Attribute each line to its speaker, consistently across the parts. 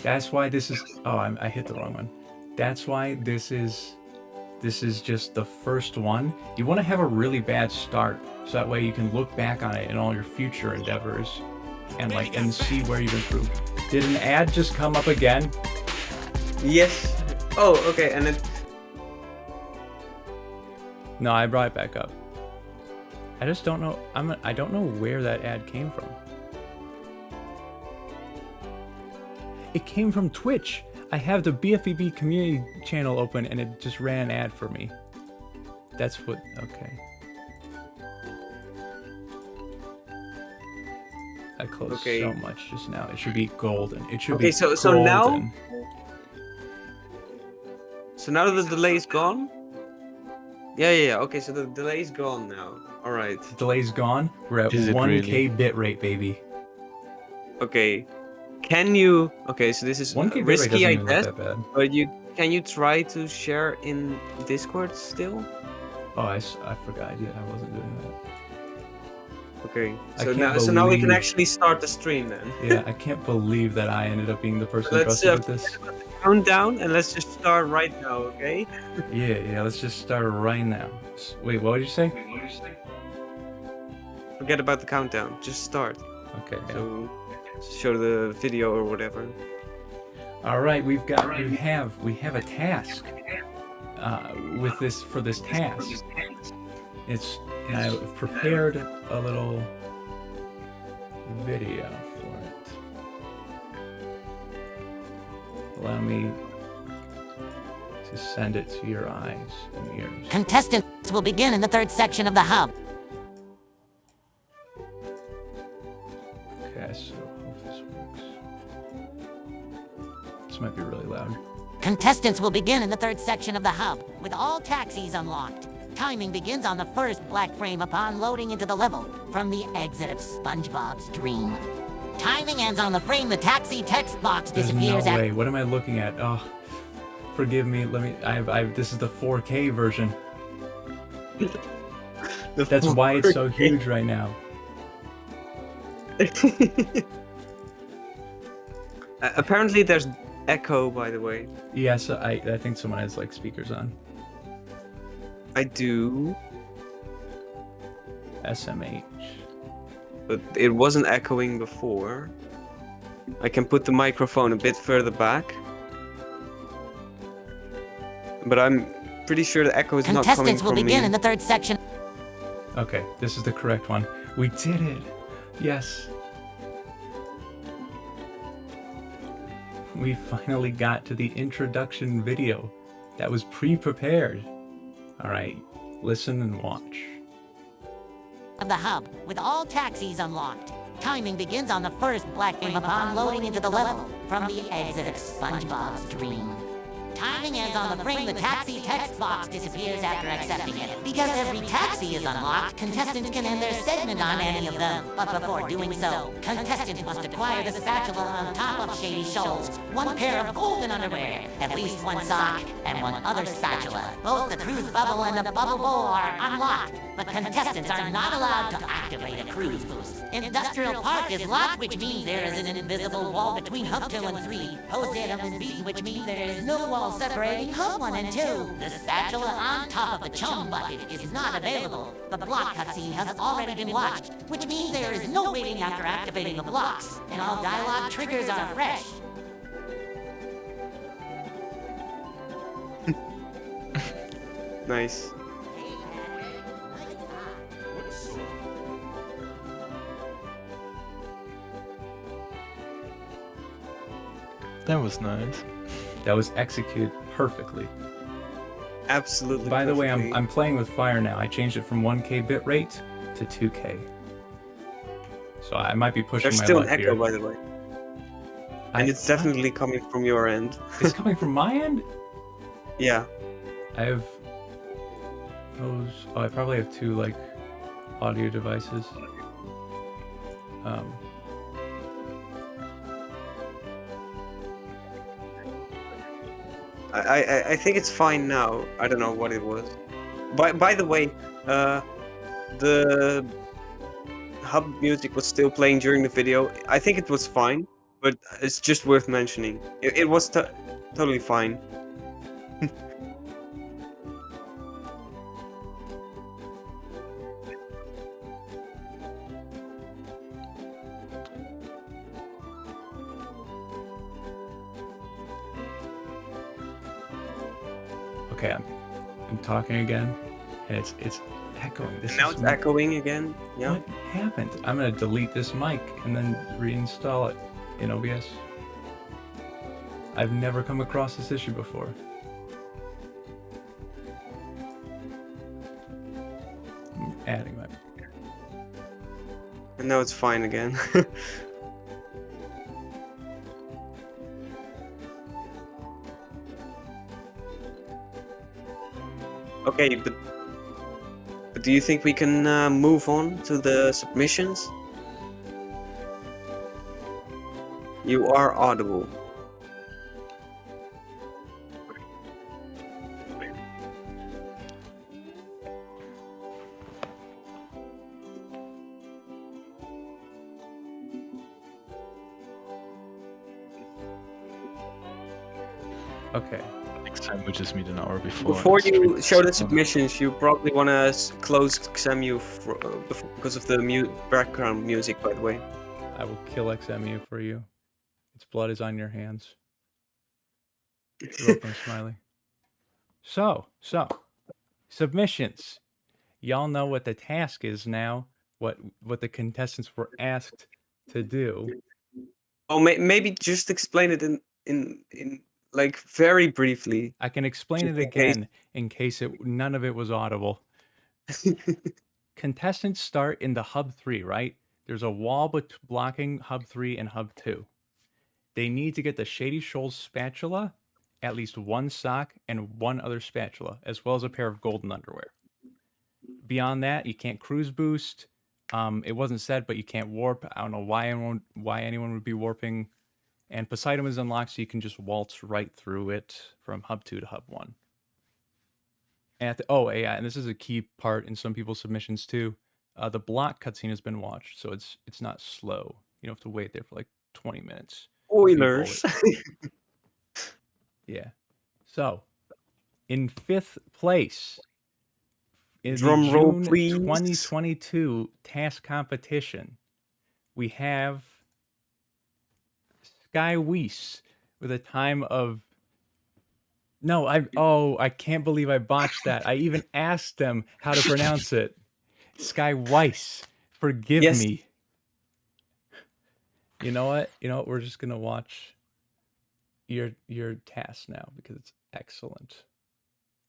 Speaker 1: That's why this is. Oh, I hit the wrong one. That's why this is just the first one. You want to have a really bad start, so that way you can look back on it in all your future endeavors, and see where you've improved. Did an ad just come up again?
Speaker 2: Yes. Oh, okay, and it.
Speaker 1: No, I brought it back up. I just don't know. I don't know where that ad came from. It came from Twitch. I have the BfBB community channel open and it just ran an ad for me. That's what. Okay. I closed so much just now. It should be golden. It should be golden.
Speaker 2: So now. So now the delay is gone. Yeah. Okay, so the delay is gone now. All right.
Speaker 1: The delay's gone. We're at 1K bitrate, baby.
Speaker 2: Okay. Can you? Okay, so this is
Speaker 1: 1K
Speaker 2: risky, I guess.
Speaker 1: But
Speaker 2: can you try to share in Discord still?
Speaker 1: Oh, I forgot. Yeah, I wasn't doing that.
Speaker 2: Okay. So now we can actually start the stream then.
Speaker 1: Yeah, I can't believe that I ended up being the person trusted with this.
Speaker 2: Countdown and let's just start right now, okay?
Speaker 1: Yeah. Let's just start right now. Wait, what did you say?
Speaker 2: Forget about the countdown. Just start.
Speaker 1: Okay.
Speaker 2: So show the video or whatever.
Speaker 1: All right, we have a task for this task. I've prepared a little video for it. Allow me to send it to your eyes and ears.
Speaker 3: Contestants will begin in the third section of the hub.
Speaker 1: Okay, so hope this works. This might be really loud.
Speaker 3: Contestants will begin in the third section of the hub, with all taxis unlocked. Timing begins on the first black frame upon loading into the level from the exit of SpongeBob's dream. Timing ends on the frame the taxi text box disappears.
Speaker 1: There's no way. What am I looking at? Oh, forgive me. This is the 4K version. That's why it's so huge right now.
Speaker 2: Apparently there's echo, by the way.
Speaker 1: Yeah, so I think someone has like speakers on.
Speaker 2: I do.
Speaker 1: SMH.
Speaker 2: But it wasn't echoing before. I can put the microphone a bit further back. But I'm pretty sure the echo is not coming from me.
Speaker 3: Contestants will begin in the third section.
Speaker 1: Okay, this is the correct one. We did it! Yes! We finally got to the introduction video that was pre-prepared. Alright, listen and watch.
Speaker 3: Of the hub, with all taxis unlocked. Timing begins on the first black frame upon loading into the level from the exit of SpongeBob's dream. Timing ends on the frame the taxi text box disappears after accepting it. Because every taxi is unlocked, contestants can end their segment on any of them. But before doing so, contestants must acquire the spatula on top of Shady Shoals, one pair of golden underwear, at least one sock, and one other spatula. Both the cruise bubble and the bubble bowl are unlocked, but contestants are not allowed to activate a cruise boost. Industrial Park is locked, which means there is an invisible wall between Hub 2 and 3. Post-datum is B, which means there is no wall separating Hub 1 and 2. The spatula on top of the chum bucket is not available. The block cutscene has already been watched, which means there is no waiting after activating the blocks, and all dialogue triggers are fresh.
Speaker 2: Nice.
Speaker 4: That was nice.
Speaker 1: That was executed perfectly.
Speaker 2: Absolutely.
Speaker 1: By the way, I'm playing with fire now. I changed it from 1K bitrate to 2K. So I might be pushing
Speaker 2: There's
Speaker 1: my
Speaker 2: still
Speaker 1: luck
Speaker 2: an echo,
Speaker 1: here.
Speaker 2: by the way. And it's definitely coming from your end.
Speaker 1: It's coming from my end?
Speaker 2: Yeah.
Speaker 1: I have those. Oh, I probably have two like audio devices.
Speaker 2: I think it's fine now. I don't know what it was. By the way, the hub music was still playing during the video. I think it was fine. but it's just worth mentioning. It was totally fine.
Speaker 1: Okay, I'm talking again, and it's echoing. This
Speaker 2: Now
Speaker 1: is
Speaker 2: it's echoing again. Yeah.
Speaker 1: What happened? I'm gonna delete this mic and then reinstall it in OBS. I've never come across this issue before. I'm adding my.
Speaker 2: And now it's fine again. Okay, but do you think we can move on to the submissions? You are audible.
Speaker 1: Okay.
Speaker 4: Next time we just meet an hour before.
Speaker 2: Before
Speaker 4: and
Speaker 2: you
Speaker 4: stream
Speaker 2: show the
Speaker 4: this one.
Speaker 2: submissions, you probably want to close XMU because of the background music, by the way.
Speaker 1: I will kill XMU for you. Its blood is on your hands. You're welcome, Smiley. So, submissions. Y'all know what the task is now. What the contestants were asked to do.
Speaker 2: Oh, maybe just explain it in like very briefly.
Speaker 1: I can explain
Speaker 2: Just
Speaker 1: it
Speaker 2: in case.
Speaker 1: again in case none of it was audible. Contestants start in the hub 3, right? There's a wall blocking hub 3 and hub 2. They need to get the Shady Shoals spatula, at least one sock, and one other spatula, as well as a pair of golden underwear. Beyond that, you can't cruise boost. It wasn't said, but you can't warp. I don't know why anyone would be warping. And Poseidon is unlocked, so you can just waltz right through it from hub 2 to hub 1. And and this is a key part in some people's submissions too. The block cutscene has been watched, so it's not slow. You don't have to wait there for like 20 minutes.
Speaker 2: Spoilers.
Speaker 1: Yeah. So, in 5th place, in
Speaker 2: Drum
Speaker 1: the
Speaker 2: roll,
Speaker 1: June
Speaker 2: please.
Speaker 1: 2022 task competition, we have Sky Weiss with a time of. No, I can't believe I botched that. I even asked them how to pronounce it. Sky Weiss. Forgive
Speaker 2: Yes.
Speaker 1: me. You know what? We're just gonna watch your task now because it's excellent.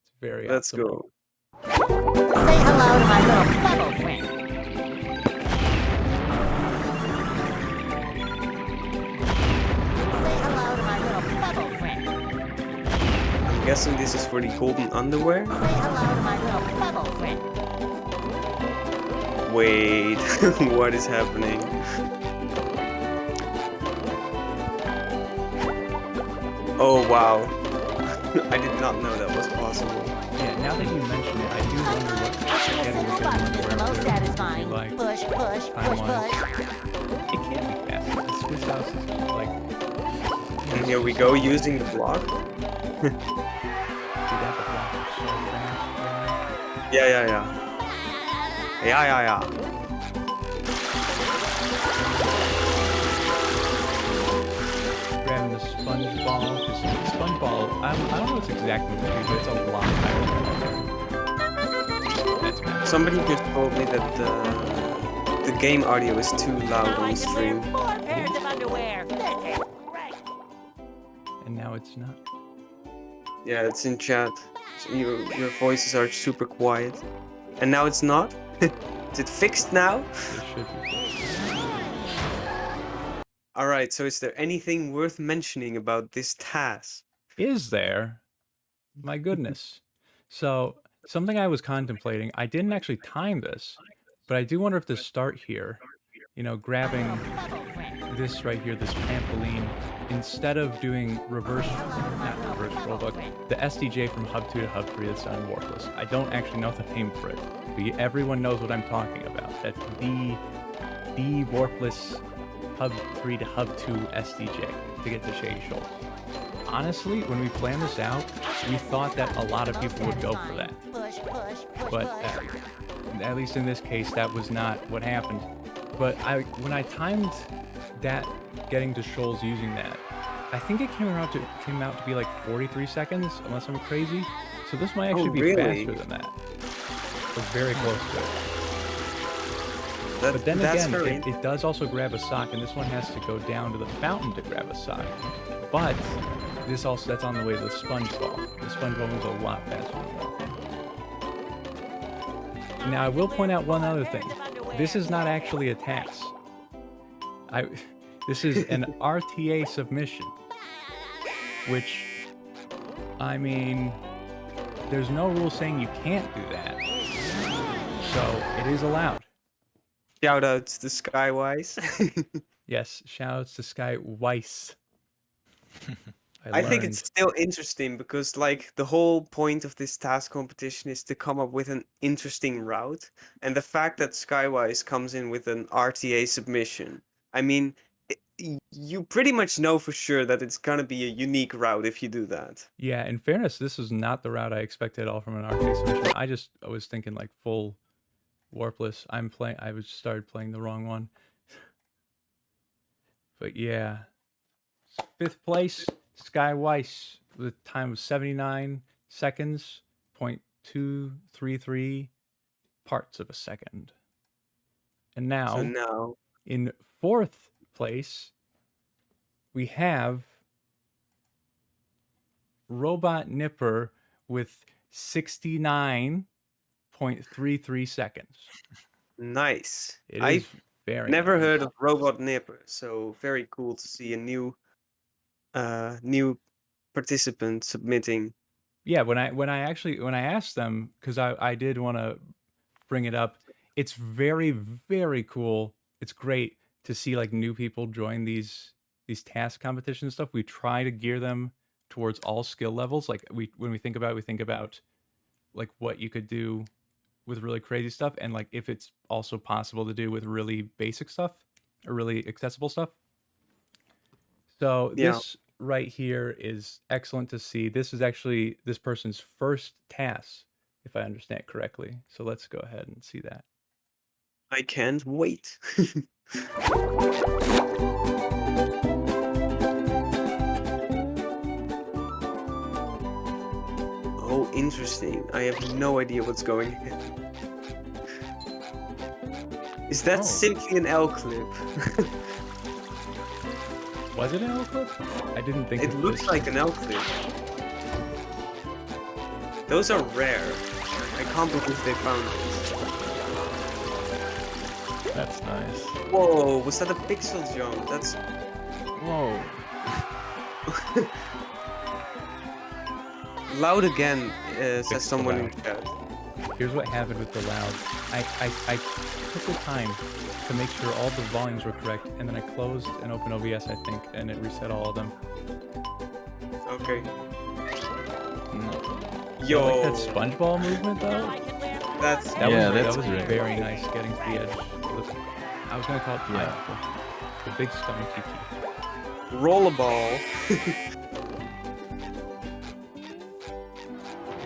Speaker 1: It's very
Speaker 2: Let's
Speaker 1: optimal.
Speaker 2: go.
Speaker 3: Say hello to my little bubble friend. Say hello to my little bubble friend.
Speaker 2: I'm guessing this is for the golden underwear.
Speaker 3: Say hello to my little bubble friend.
Speaker 2: Wait, what is happening? Oh wow. I did not know that was possible.
Speaker 1: Yeah, now that you mention it, I do wonder what
Speaker 3: Pushing a
Speaker 1: getting
Speaker 3: single
Speaker 1: the
Speaker 3: button is the most satisfying.
Speaker 1: like
Speaker 3: Push, push, push,
Speaker 1: time-wise.
Speaker 3: push.
Speaker 1: It can't be fast. The Swiss house is like
Speaker 2: And here we go, using the block.
Speaker 1: dude, that block is so fast.
Speaker 2: Yeah.
Speaker 1: Grabbing the sponge ball, because the sponge ball, I don't know its exact movement, but it's a lot higher. That's bad.
Speaker 2: Somebody just told me that the game audio is too loud
Speaker 3: Now I
Speaker 2: on
Speaker 3: can wear
Speaker 2: stream.
Speaker 3: 4 pairs of underwear. This is great.
Speaker 1: And now it's not.
Speaker 2: Yeah, it's in chat. So your voices are super quiet. And now it's not? Is it fixed now?
Speaker 1: It should be.
Speaker 2: Alright, so is there anything worth mentioning about this task?
Speaker 1: Is there? My goodness. So, something I was contemplating, I didn't actually time this, but I do wonder if the start here, grabbing this right here, this trampoline, instead of doing not reverse roll, but the SDJ from hub 2 to hub 3 that's done warpless. I don't actually know the name for it, but everyone knows what I'm talking about. That's the warpless Hub 3 to Hub 2 SDJ to get to Shady Shoals. Honestly, when we planned this out, we thought that a lot of people would go for that. But at least in this case, that was not what happened. But when I timed that getting to Shoals using that, I think it came out to be like 43 seconds, unless I'm crazy. So this might actually be
Speaker 2: really?
Speaker 1: faster than that. It was very close to it. But then
Speaker 2: That's
Speaker 1: again,
Speaker 2: very
Speaker 1: it does also grab a sock, and this one has to go down to the fountain to grab a sock. But that's on the way to the sponge ball. The sponge ball moves a lot faster than that. Now I will point out one other thing. This is not actually a TAS. This is an RTA submission, which, I mean, there's no rule saying you can't do that. So it is allowed.
Speaker 2: shout out to Skywise.
Speaker 1: Yes, shoutouts to Sky Weiss.
Speaker 2: I think it's still interesting because like the whole point of this task competition is to come up with an interesting route, and the fact that Skywise comes in with an RTA submission, I mean, you pretty much know for sure that it's gonna be a unique route if you do that.
Speaker 1: Yeah, in fairness, this is not the route I expected at all from an RTA submission. I was thinking like full warpless. I started playing the wrong one. But yeah. 5th place, Sky Weiss, with a time of 79 seconds, 0.233 parts of a second. And now,
Speaker 2: So now,
Speaker 1: in 4th place, we have Robot Nipper with 69.33 seconds.
Speaker 2: nice.
Speaker 1: It is very
Speaker 2: Never
Speaker 1: nice.
Speaker 2: heard of Robot Nipper, so very cool to see a new participant submitting.
Speaker 1: Yeah, when I asked them, because I did want to bring it up, it's very, very cool. It's great to see like new people join these task competition stuff. We try to gear them towards all skill levels. Like when we think about like what you could do with really crazy stuff, and like if it's also possible to do with really basic stuff or really accessible stuff. So
Speaker 2: Yeah.
Speaker 1: this right here is excellent to see. This is actually this person's first task, if I understand correctly. So let's go ahead and see that.
Speaker 2: I can't wait. Oh, interesting. I have no idea what's going on. Is that
Speaker 1: Oh.
Speaker 2: simply an L clip?
Speaker 1: Was it an L clip? I didn't think
Speaker 2: It looks like an L clip. Those are rare. I can't believe they found this.
Speaker 4: That's nice.
Speaker 2: Whoa, was that a pixel jump? That's...
Speaker 4: Whoa.
Speaker 2: Loud again, says
Speaker 1: Fix the
Speaker 2: someone in
Speaker 1: loud.
Speaker 2: chat.
Speaker 1: Here's what happened with the loud. I took the time to make sure all the volumes were correct, and then I closed and opened OBS, I think, and it reset all of them.
Speaker 2: Okay.
Speaker 4: No.
Speaker 2: Yo,
Speaker 1: I like that SpongeBall movement though.
Speaker 2: that's...
Speaker 1: That
Speaker 4: Yeah,
Speaker 1: was
Speaker 4: that's
Speaker 1: that was
Speaker 4: great.
Speaker 1: very nice getting to the edge. I was gonna call it
Speaker 4: Yeah.
Speaker 1: pineapple. The big stone kiki.
Speaker 2: Rollerball.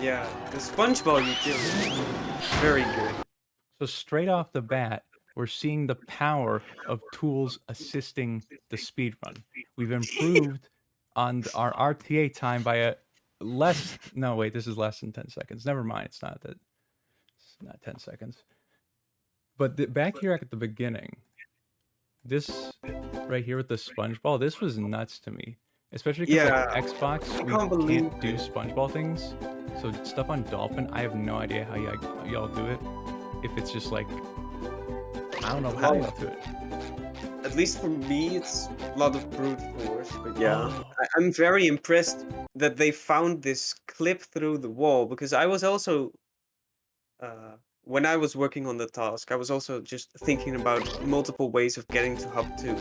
Speaker 2: Yeah, the SpongeBall utility. Very good.
Speaker 1: So straight off the bat, we're seeing the power of tools assisting the speedrun. We've improved on our RTA time by a less. No, wait, this is less than 10 seconds. Never mind, it's not that. It's not 10 seconds. But back here at the beginning, this right here with the SpongeBall, this was nuts to me. Especially because
Speaker 2: Yeah,
Speaker 1: like Xbox,
Speaker 2: I
Speaker 1: we
Speaker 2: can't believe
Speaker 1: can't do SpongeBall things. So stuff on Dolphin, I have no idea how y'all do it. If it's just like, I don't know how y'all do it.
Speaker 2: at least for me, it's a lot of brute force. But yeah,
Speaker 1: Oh.
Speaker 2: I'm very impressed that they found this clip through the wall, because I was also, when I was working on the task, I was also just thinking about multiple ways of getting to Hub 2,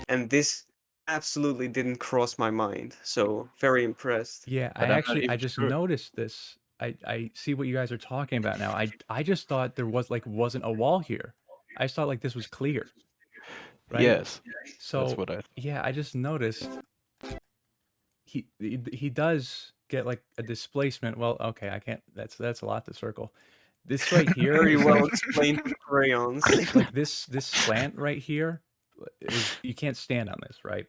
Speaker 2: and this absolutely didn't cross my mind. So very impressed.
Speaker 1: Yeah,
Speaker 4: But I'm not
Speaker 1: I
Speaker 4: even
Speaker 1: just
Speaker 4: sure.
Speaker 1: noticed this. I see what you guys are talking about now. I just thought there wasn't a wall here. I just thought like this was clear. right?
Speaker 4: Yes,
Speaker 1: So
Speaker 4: that's what I.
Speaker 1: yeah, I just noticed he does get like a displacement. Well, okay, I can't. That's a lot to circle. This right here
Speaker 2: Very
Speaker 1: is
Speaker 2: well
Speaker 1: like
Speaker 2: explained with crayons.
Speaker 1: like this slant right here is you can't stand on this, right?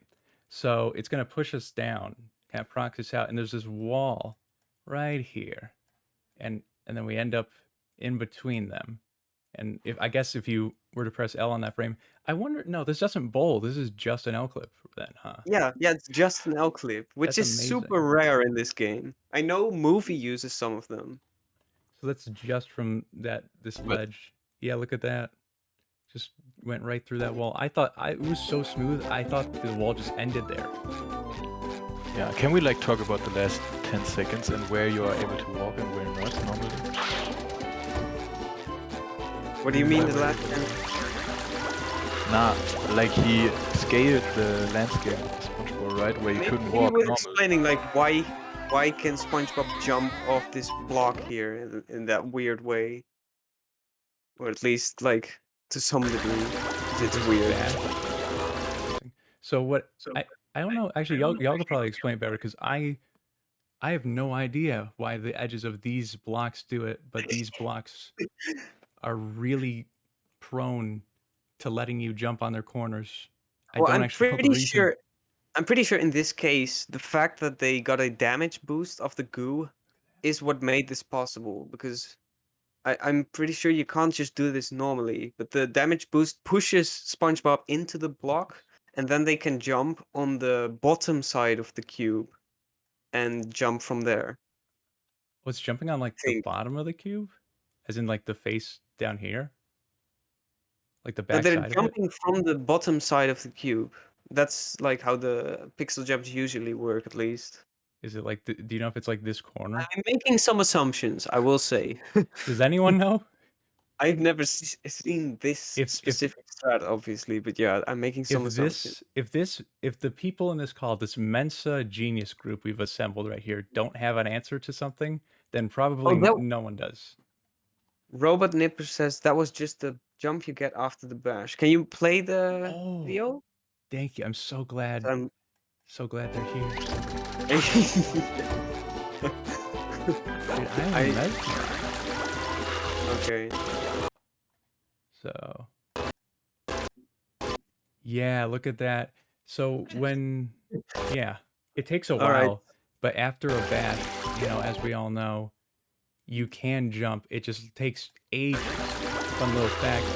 Speaker 1: So it's gonna push us down, kind of procs us out, and there's this wall right here, and then we end up in between them. And if I guess if you were to press L on that frame, I wonder. No, this doesn't bowl. This is just an L clip then, huh?
Speaker 2: Yeah, it's just an L clip, which
Speaker 1: That's
Speaker 2: is
Speaker 1: amazing.
Speaker 2: super rare in this game. I know Movie uses some of them.
Speaker 1: So that's just from this
Speaker 4: But-
Speaker 1: ledge. Yeah, look at that. Just went right through that wall. It was so smooth. I thought the wall just ended there.
Speaker 4: Yeah, can we like talk about the last 10 seconds and where you are able to walk and where not normally?
Speaker 2: What do you mean the last time?
Speaker 4: Nah, like he scaled the landscape with the SpongeBob, right? Where you couldn't
Speaker 2: Maybe
Speaker 4: walk
Speaker 2: he was
Speaker 4: normally.
Speaker 2: explaining like why can SpongeBob jump off this block here in that weird way, or at least like to some degree, 'cause it's weird.
Speaker 1: So what? I don't know. Actually, y'all could probably explain it better because I have no idea why the edges of these blocks do it, but these blocks are really prone to letting you jump on their corners. I
Speaker 2: Well,
Speaker 1: don't
Speaker 2: I'm
Speaker 1: actually know the
Speaker 2: pretty
Speaker 1: reason.
Speaker 2: sure. I'm pretty sure in this case, the fact that they got a damage boost of the goo is what made this possible. Because I'm pretty sure you can't just do this normally, but the damage boost pushes SpongeBob into the block, and then they can jump on the bottom side of the cube and jump from there.
Speaker 1: What's jumping on like the
Speaker 2: Think.
Speaker 1: bottom of the cube, as in like the face down here, like the
Speaker 2: No,
Speaker 1: back
Speaker 2: they're
Speaker 1: side of it.
Speaker 2: jumping from the bottom side of the cube. That's like how the pixel jumps usually work, at least.
Speaker 1: Is it like? Do you know if it's like this corner?
Speaker 2: I'm making some assumptions, I will say.
Speaker 1: Does anyone know?
Speaker 2: I've never seen this
Speaker 1: If
Speaker 2: specific strat, obviously, but yeah, I'm making some assumptions.
Speaker 1: if the people in this call, this Mensa genius group we've assembled right here, don't have an answer to something, then probably
Speaker 2: that-
Speaker 1: no one does.
Speaker 2: Robot Nipper says that was just the jump you get after the bash. Can you play the
Speaker 1: Oh.
Speaker 2: video?
Speaker 1: Thank you. I'm so glad.
Speaker 2: Um,
Speaker 1: So glad they're here.
Speaker 2: I
Speaker 1: Dude, I haven't met you.
Speaker 2: okay.
Speaker 1: So yeah, look at that. So when it takes a
Speaker 2: All right.
Speaker 1: while, but after a bash, as we all know, you can jump. It just takes ages. Fun little fact: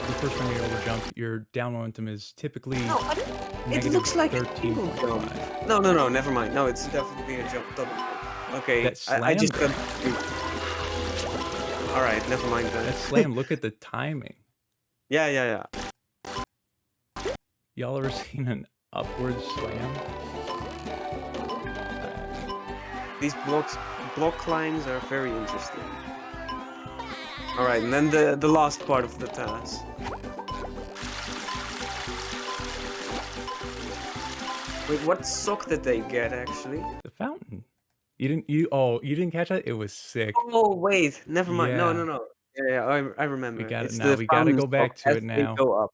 Speaker 1: the first time you over jump, your down momentum is typically
Speaker 2: It looks like a
Speaker 1: 13.5.
Speaker 2: single jump. No, never mind. No, it's definitely a jump double. Okay,
Speaker 1: That
Speaker 2: I just
Speaker 1: slam,
Speaker 2: got. All right, never mind
Speaker 1: That
Speaker 2: that.
Speaker 1: slam. Look at the timing.
Speaker 2: Yeah.
Speaker 1: Y'all ever seen an upward slam?
Speaker 2: These block climbs are very interesting. All right, and then the last part of the task. Wait, what sock did they get actually?
Speaker 1: The fountain. You didn't catch that? It was sick.
Speaker 2: Oh wait, never mind.
Speaker 1: Yeah.
Speaker 2: No. Yeah, I remember.
Speaker 1: We got it
Speaker 2: It's
Speaker 1: now.
Speaker 2: the
Speaker 1: We gotta
Speaker 2: fountain
Speaker 1: go back
Speaker 2: sock
Speaker 1: to
Speaker 2: as
Speaker 1: it
Speaker 2: they
Speaker 1: now.
Speaker 2: Go up.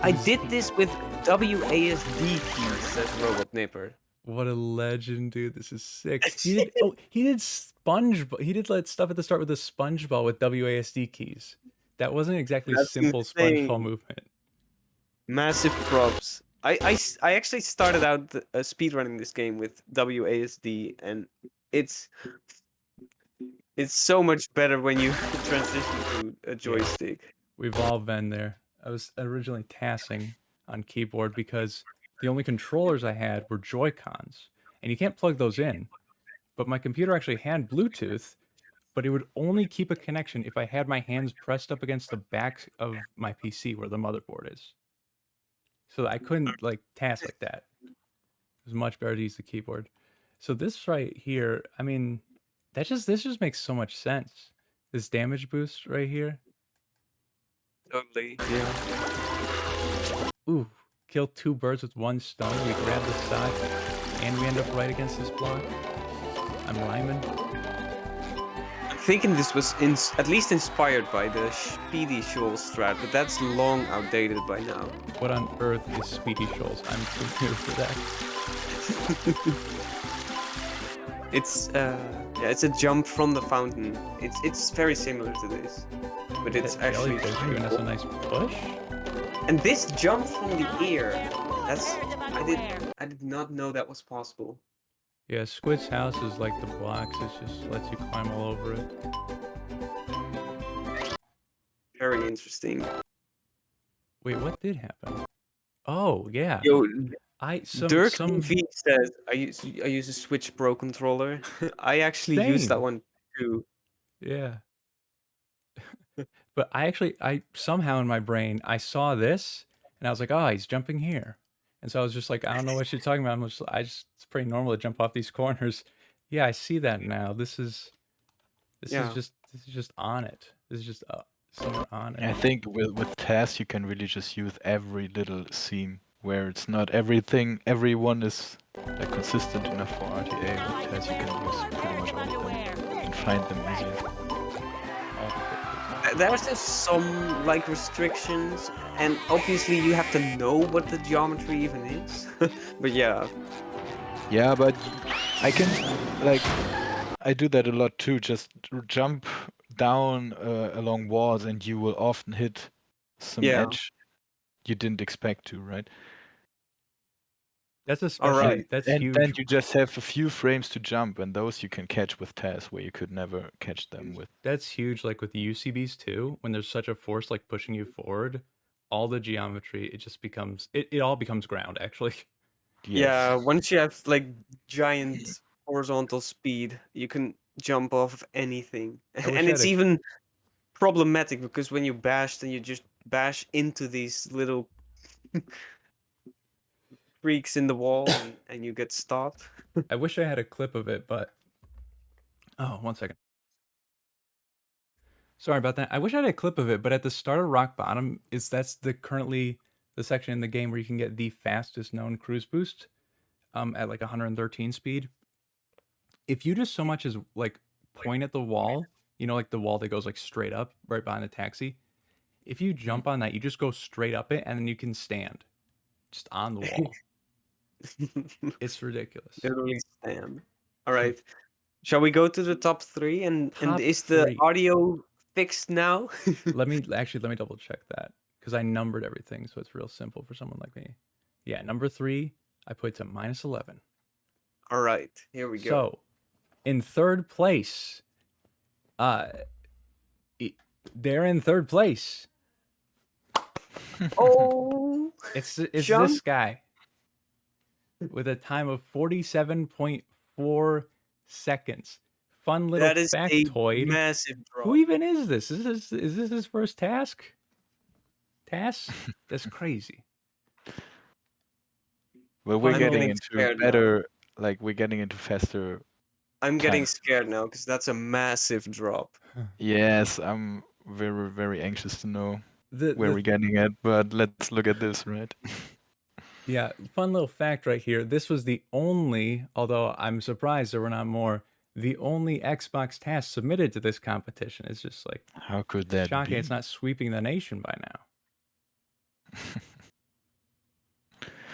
Speaker 2: I did this with WASD keys, says Robot Nipper.
Speaker 1: What a legend, dude. This is sick. He did SpongeBob. He did stuff at the start with the SpongeBob with WASD keys. That wasn't exactly
Speaker 2: That's
Speaker 1: simple
Speaker 2: insane.
Speaker 1: SpongeBob movement.
Speaker 2: Massive props. I actually started out speedrunning this game with WASD, and it's so much better when you transition to a joystick.
Speaker 1: We've all been there. I was originally tassing on keyboard because the only controllers I had were Joy-Cons, and you can't plug those in. But my computer actually had Bluetooth, but it would only keep a connection if I had my hands pressed up against the back of my PC where the motherboard is. So I couldn't task like that. It was much better to use the keyboard. So this right here, I mean, this just makes so much sense. This damage boost right here.
Speaker 2: Totally. Yeah.
Speaker 1: Ooh, kill two birds with one stone. We grab the side, and we end up right against this block. I'm rhyming.
Speaker 2: I'm thinking this was at least inspired by the Speedy Shoals strat, but that's long outdated by now.
Speaker 1: What on earth is Speedy Shoals? I'm too new for that.
Speaker 2: It's it's a jump from the fountain. It's very similar to this, but it's
Speaker 1: That
Speaker 2: actually
Speaker 1: jellyfish
Speaker 2: pretty
Speaker 1: giving us a
Speaker 2: cool.
Speaker 1: nice push.
Speaker 2: And this jump from the air, I did not know that was possible.
Speaker 1: Yeah, Squid's house is like the blocks. It just lets you climb all over it.
Speaker 2: Very interesting.
Speaker 1: Wait, what did happen? Oh, yeah.
Speaker 2: Yo, Dirk
Speaker 1: Some
Speaker 2: DV says I use a Switch Pro controller. I actually use that
Speaker 1: Same.
Speaker 2: one too.
Speaker 1: Yeah. But I somehow in my brain, I saw this and I was like, oh, he's jumping here. And so I was just like, I don't know what you're talking about. It's pretty normal to jump off these corners. Yeah, I see that now. This is
Speaker 2: Yeah.
Speaker 1: just on it. This is just somewhere on
Speaker 4: I
Speaker 1: it.
Speaker 4: think with TAS you can really just use every little seam where it's not everyone is like consistent enough for RTA. With TAS you can use pretty much all of them and find them easier.
Speaker 2: There's just some like restrictions, and obviously you have to know what the geometry even is. But yeah.
Speaker 4: Yeah, but I can like I do that a lot too. Just jump down along walls, and you will often hit some edge you didn't expect to, right?
Speaker 1: That's especially that's
Speaker 4: and
Speaker 1: huge.
Speaker 4: then you just have a few frames to jump, and those you can catch with TAS where you could never catch them with.
Speaker 1: That's huge, like with the UCBs too. When there's such a force like pushing you forward, all the geometry it just becomes it all becomes ground actually.
Speaker 4: Yes.
Speaker 2: Yeah, once you have like giant horizontal speed, you can jump off of anything. And it's even problematic because when you bash, then you just bash into these little creaks in the wall and you get stopped.
Speaker 1: I wish I had a clip of it, but oh, 1 second. Sorry about that. I wish I had a clip of it, but at the start of Rock Bottom that's currently the section in the game where you can get the fastest known cruise boost at like 113 speed. If you just so much as like point at the wall, you know, like the wall that goes like straight up right behind the taxi. If you jump on that, you just go straight up it and then you can stand just on the wall. It's ridiculous.
Speaker 2: Literally stand. All right. Shall we go to the top 3 and is
Speaker 1: Top 3.
Speaker 2: the audio fixed now?
Speaker 1: let me double check that because I numbered everything, so it's real simple for someone like me. Yeah, number 3 I put to -11.
Speaker 2: All right, here we go.
Speaker 1: So, in third place, they're in third place.
Speaker 2: Oh,
Speaker 1: it's this guy with a time of 47.4 seconds. Fun little
Speaker 2: that is
Speaker 1: factoid.
Speaker 2: A massive drop.
Speaker 1: Who even is this? Is this his first task? That's crazy.
Speaker 4: Well, we're getting into better, like we're getting into faster.
Speaker 2: I'm getting scared now because that's a massive drop.
Speaker 4: Yes, I'm very, very anxious to know where we're getting at, but let's look at this, right?
Speaker 1: Yeah, fun little fact right here. This was the only, although I'm surprised there were not more, the only Xbox task submitted to this competition. It's just like,
Speaker 4: how could that
Speaker 1: shocking
Speaker 4: be?
Speaker 1: It's not sweeping the nation by now.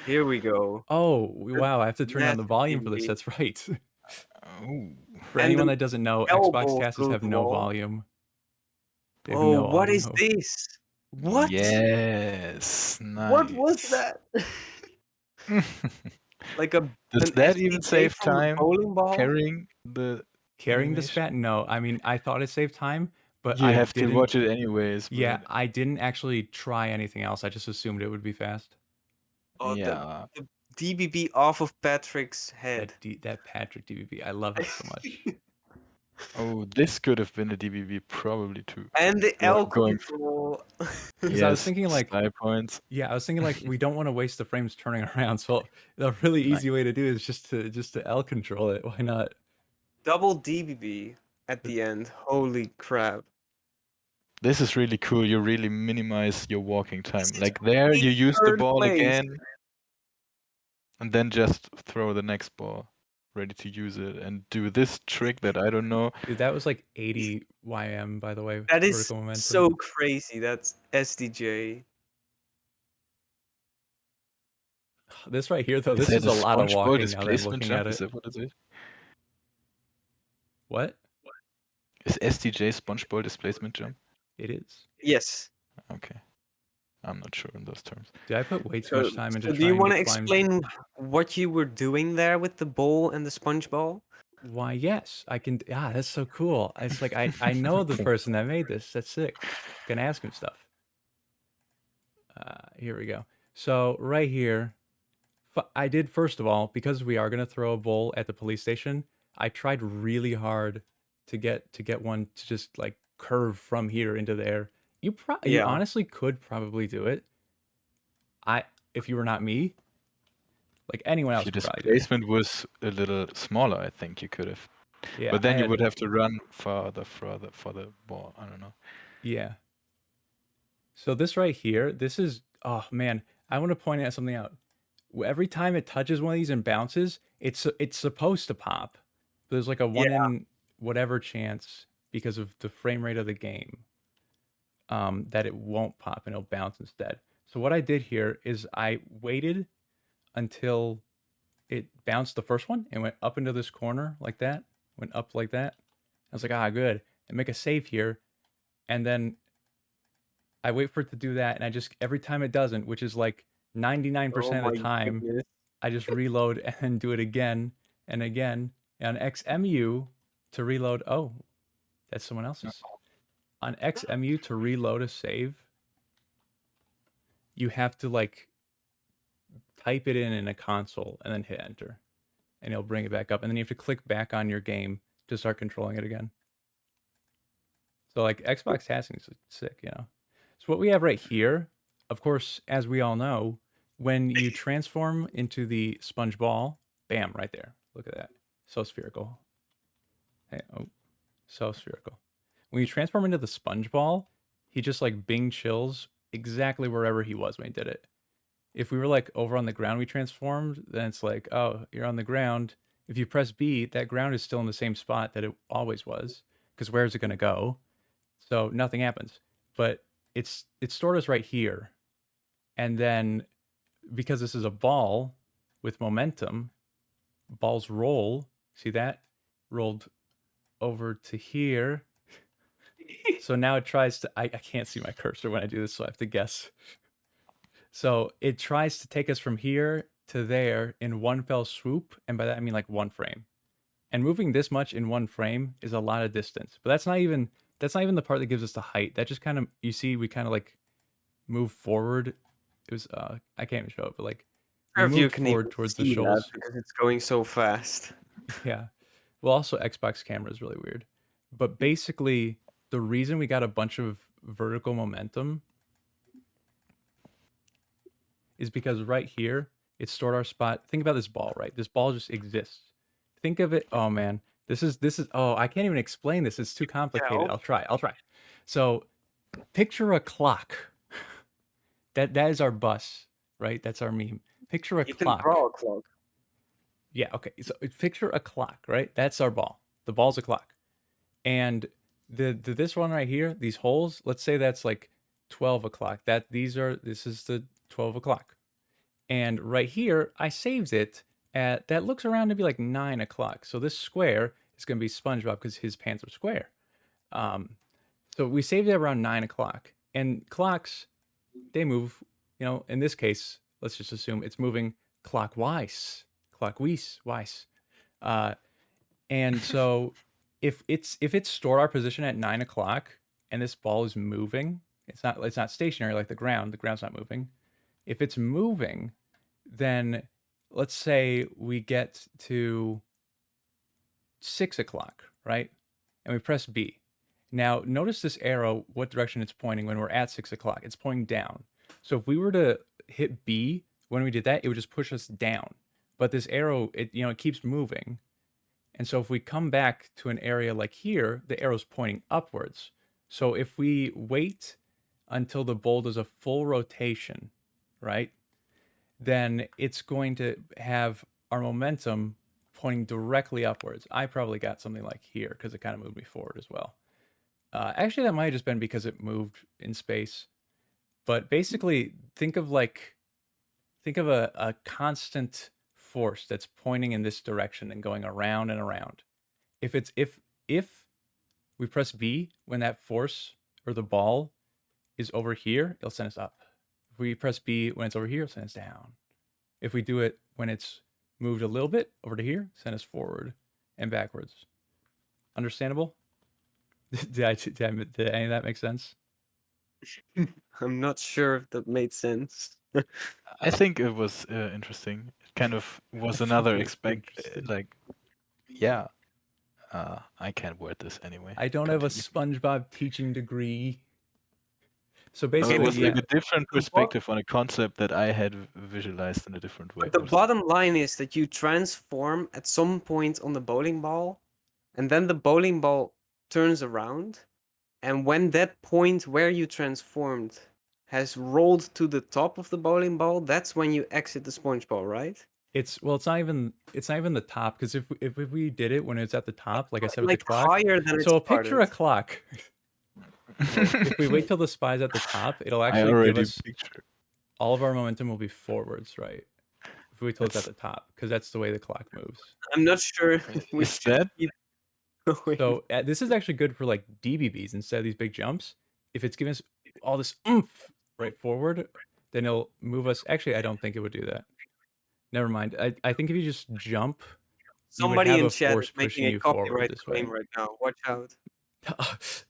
Speaker 2: Here we go.
Speaker 1: Oh, wow, I have to turn down the volume for this. That's right.
Speaker 4: Oh.
Speaker 1: For anyone that doesn't know, Xbox tasks have no volume.
Speaker 2: Oh, what is this? What?
Speaker 4: Yes, nice.
Speaker 2: What was that? Like a
Speaker 4: does that even save time carrying the
Speaker 1: spat? No, I mean I thought it saved time, but
Speaker 4: you have to watch it anyways.
Speaker 1: Yeah, I didn't actually try anything else. I just assumed it would be fast.
Speaker 2: Oh, yeah, the DBB off of Patrick's head.
Speaker 1: That Patrick DBB, I love it so much.
Speaker 4: Oh, this could have been a DBB probably too.
Speaker 2: And the L control.
Speaker 1: Yes, I was thinking like
Speaker 4: points.
Speaker 1: Yeah, I was thinking like we don't want to waste the frames turning around, so the really easy way to do it is just to L control it. Why not?
Speaker 2: Double DBB at the end. Holy crap.
Speaker 4: This is really cool. You really minimize your walking time. Like there, you use the ball again, and then just throw the next ball. ready to use it and do this trick that I don't know.
Speaker 1: Dude, that was like 80 YM, by the way,
Speaker 2: That is
Speaker 1: vertical momentum.
Speaker 2: so crazy. That's SDJ.
Speaker 1: This right here, though, this
Speaker 4: that
Speaker 1: is a lot of
Speaker 4: SpongeBob
Speaker 1: walking now that I'm
Speaker 4: displacement
Speaker 1: looking
Speaker 4: jump?
Speaker 1: at
Speaker 4: Is
Speaker 1: it.
Speaker 4: that what it is?
Speaker 1: What?
Speaker 4: Is SDJ SpongeBob displacement jump?
Speaker 1: It is.
Speaker 2: Yes.
Speaker 4: Okay. I'm not sure in those terms.
Speaker 1: Dude, I put way too
Speaker 2: So,
Speaker 1: much time into
Speaker 2: so do you
Speaker 1: trying
Speaker 2: want
Speaker 1: to
Speaker 2: to
Speaker 1: climb.
Speaker 2: explain what you were doing there with the ball and the sponge ball?
Speaker 1: Why, yes, I can. Ah, that's so cool. It's like I know the person that made this. That's sick. Gonna ask him stuff. Here we go. So right here, I did first of all, because we are gonna throw a bowl at the police station. I tried really hard to get one to just like curve from here into there. You
Speaker 2: Yeah.
Speaker 1: honestly could probably do it. If you were not me, like anyone else
Speaker 4: If
Speaker 1: could
Speaker 4: your
Speaker 1: probably do it.
Speaker 4: displacement was a little smaller, I think you could have.
Speaker 1: Yeah,
Speaker 4: But then
Speaker 1: I
Speaker 4: you
Speaker 1: had-
Speaker 4: would have to run further for the ball. I don't know.
Speaker 1: Yeah. So this right here, this is, oh man, I want to point out something out. Every time it touches one of these and bounces, it's supposed to pop. But there's like a one
Speaker 2: Yeah.
Speaker 1: in whatever chance because of the frame rate of the game that it won't pop and it'll bounce instead. So what I did here is I waited until it bounced the first one and went up into this corner like that, went up like that. I was like, ah, good. And make a save here. And then I wait for it to do that. And I just, every time it doesn't, which is like 99% of the time,
Speaker 2: goodness.
Speaker 1: I just reload and then do it again and again. And on XMU to reload, oh, that's someone else's. On XMU to reload a save, you have to like type it in a console and then hit enter. And it'll bring it back up. And then you have to click back on your game to start controlling it again. So like Xbox tasking is sick, you know. So what we have right here, of course, as we all know, when you transform into the sponge ball, bam, right there. Look at that. So spherical. Hey, oh, so spherical. When you transform into the sponge ball, he just like Bing chills exactly wherever he was when he did it. If we were like over on the ground we transformed, then it's like, oh, you're on the ground. If you press B, that ground is still in the same spot that it always was, because where's it going to go? So nothing happens. But it's stored us right here. And then because this is a ball with momentum, balls roll. See that? Rolled over to here. So now it tries to, I can't see my cursor when I do this, so I have to guess. So it tries to take us from here to there in one fell swoop. And by that, I mean like one frame. And moving this much in one frame is a lot of distance. But that's not even the part that gives us the height. That just kind of, you see, we kind of like move forward. It was, I can't even show it, but like we
Speaker 2: If you
Speaker 1: moved
Speaker 2: can
Speaker 1: forward
Speaker 2: even
Speaker 1: towards the
Speaker 2: see that
Speaker 1: shoals.
Speaker 2: because it's going so fast.
Speaker 1: Yeah. Well, also Xbox camera is really weird. But basically, the reason we got a bunch of vertical momentum is because right here, it stored our spot. Think about this ball, right? This ball just exists. Think of it. Oh man, this is, oh, I can't even explain this. It's too complicated.
Speaker 2: Yeah.
Speaker 1: I'll try. So picture a clock. That is our bus, right? That's our meme. Picture a
Speaker 2: You
Speaker 1: clock.
Speaker 2: can draw a clock.
Speaker 1: Yeah, okay. So picture a clock, right? That's our ball. The ball's a clock. And this one right here, these holes, let's say that's like 12 o'clock. This is the 12 o'clock. And right here, I saved it at, that looks around to be like 9 o'clock. So this square is going to be SpongeBob because his pants are square. So we saved it around 9 o'clock. And clocks, they move, you know, in this case, let's just assume it's moving clockwise. And so if it's stored our position at 9 o'clock and this ball is moving, it's not stationary like the ground's not moving. If it's moving, then let's say we get to 6 o'clock, right? And we press B. Now notice this arrow, what direction it's pointing when we're at 6 o'clock. It's pointing down. So if we were to hit B when we did that, it would just push us down. But this arrow, it keeps moving. And so if we come back to an area like here, the arrow's pointing upwards. So if we wait until the bowl does a full rotation, right, then it's going to have our momentum pointing directly upwards. I probably got something like here because it kind of moved me forward as well. Actually, that might have just been because it moved in space. But basically, think of a constant force that's pointing in this direction and going around and around. If we press B when that force or the ball is over here, it'll send us up. If we press B when it's over here, it'll send us down. If we do it when it's moved a little bit over to here, send us forward and backwards. Understandable? Did any of that make sense?
Speaker 2: I'm not sure if that made sense.
Speaker 4: I think it was interesting. It kind of was another yeah. I can't word this anyway.
Speaker 1: I don't have a
Speaker 4: Continue.
Speaker 1: SpongeBob teaching degree. So
Speaker 4: No,
Speaker 1: basically,
Speaker 4: it was like
Speaker 1: yeah.
Speaker 4: a different
Speaker 2: The bo-
Speaker 4: perspective on a concept that I had visualized in a different way.
Speaker 2: But the bottom line is that you transform at some point on the bowling ball, and then the bowling ball turns around, and when that point where you transformed has rolled to the top of the bowling ball, that's when you exit the sponge ball, right?
Speaker 1: It's not even the top, because if we did it when it's at the top, like I said with the
Speaker 2: Like
Speaker 1: clock.
Speaker 2: higher than it
Speaker 1: So picture a
Speaker 2: started.
Speaker 1: clock. Well, if we wait till the spy's at the top, it'll
Speaker 4: I
Speaker 1: actually give
Speaker 4: already
Speaker 1: us
Speaker 4: picture.
Speaker 1: all of our momentum will be forwards, right? If we wait till it's at
Speaker 4: That's-
Speaker 1: the top, because that's the way the clock moves.
Speaker 2: I'm not sure we
Speaker 4: Is
Speaker 2: should
Speaker 4: that
Speaker 2: keep going.
Speaker 1: So this is actually good for like DBBs instead of these big jumps. If it's giving us all this oomph right forward, then it'll move us. Actually, I don't think it would do that. Never mind. I think if you just jump, you would
Speaker 2: Somebody
Speaker 1: have
Speaker 2: in
Speaker 1: a
Speaker 2: chat
Speaker 1: force
Speaker 2: is making
Speaker 1: pushing
Speaker 2: a
Speaker 1: you forward
Speaker 2: copyright
Speaker 1: this
Speaker 2: claim
Speaker 1: way.
Speaker 2: right now. Watch out.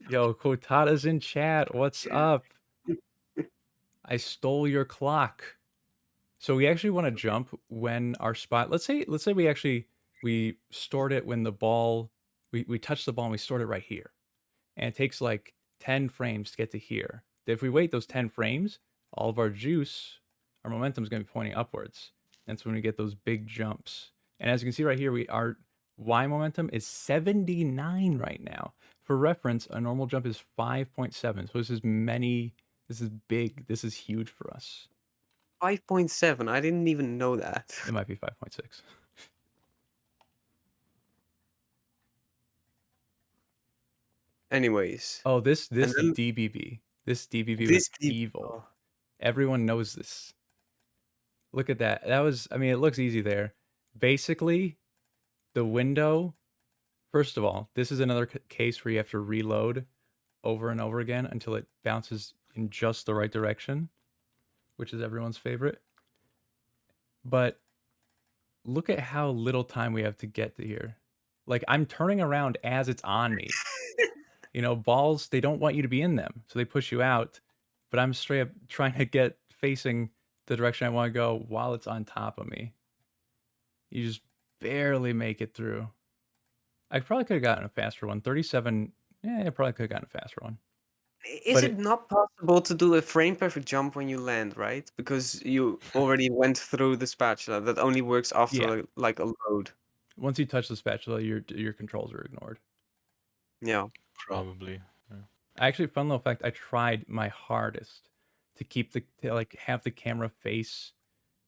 Speaker 1: Yo, Kotada's in chat. What's up? I stole your clock. So we actually want to jump when our spot. Let's say we stored it when the ball we touch the ball and we stored it right here. And it takes like 10 frames to get to here. If we wait those 10 frames, all of our momentum is going to be pointing upwards. That's when we get those big jumps. And as you can see right here, our Y momentum is 79 right now. For reference, a normal jump is 5.7. So this is big. This is huge for us.
Speaker 2: 5.7. I didn't even know that.
Speaker 1: It might be 5.6.
Speaker 2: Anyways.
Speaker 1: Oh, this
Speaker 2: then
Speaker 1: DBB. This DBB
Speaker 2: this
Speaker 1: was evil. Everyone knows this. Look at that. I mean, it looks easy there. Basically, the window, first of all, this is another case where you have to reload over and over again until it bounces in just the right direction, which is everyone's favorite. But look at how little time we have to get to here. Like, I'm turning around as it's on me. You know, balls, they don't want you to be in them, so they push you out. But I'm straight up trying to get facing the direction I want to go while it's on top of me. You just barely make it through. I probably could have gotten a faster one. 37, I probably could have gotten a faster one.
Speaker 2: Is it not possible to do a frame perfect jump when you land, right? Because you already went through the spatula. That only works after like a load.
Speaker 1: Once you touch the spatula, your controls are ignored.
Speaker 2: Yeah.
Speaker 4: Probably. Yeah.
Speaker 1: Actually, fun little fact, I tried my hardest to have the camera face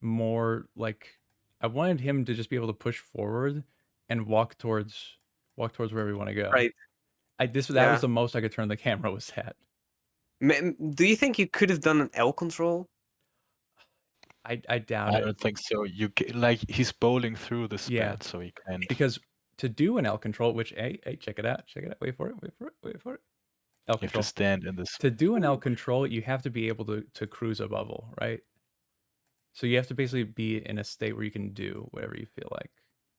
Speaker 1: more like I wanted him to just be able to push forward and walk towards where we want to go.
Speaker 2: Right.
Speaker 1: That was the most I could turn the camera was at.
Speaker 2: Do you think you could have done an L control?
Speaker 1: I doubt it.
Speaker 4: I don't think so. Like he's bowling through the spat, so he can.
Speaker 1: Because to do an L control, which hey, check it out, wait for it. L control.
Speaker 4: You have to stand in this.
Speaker 1: To do an L control, you have to be able to cruise a bubble, right? So you have to basically be in a state where you can do whatever you feel like,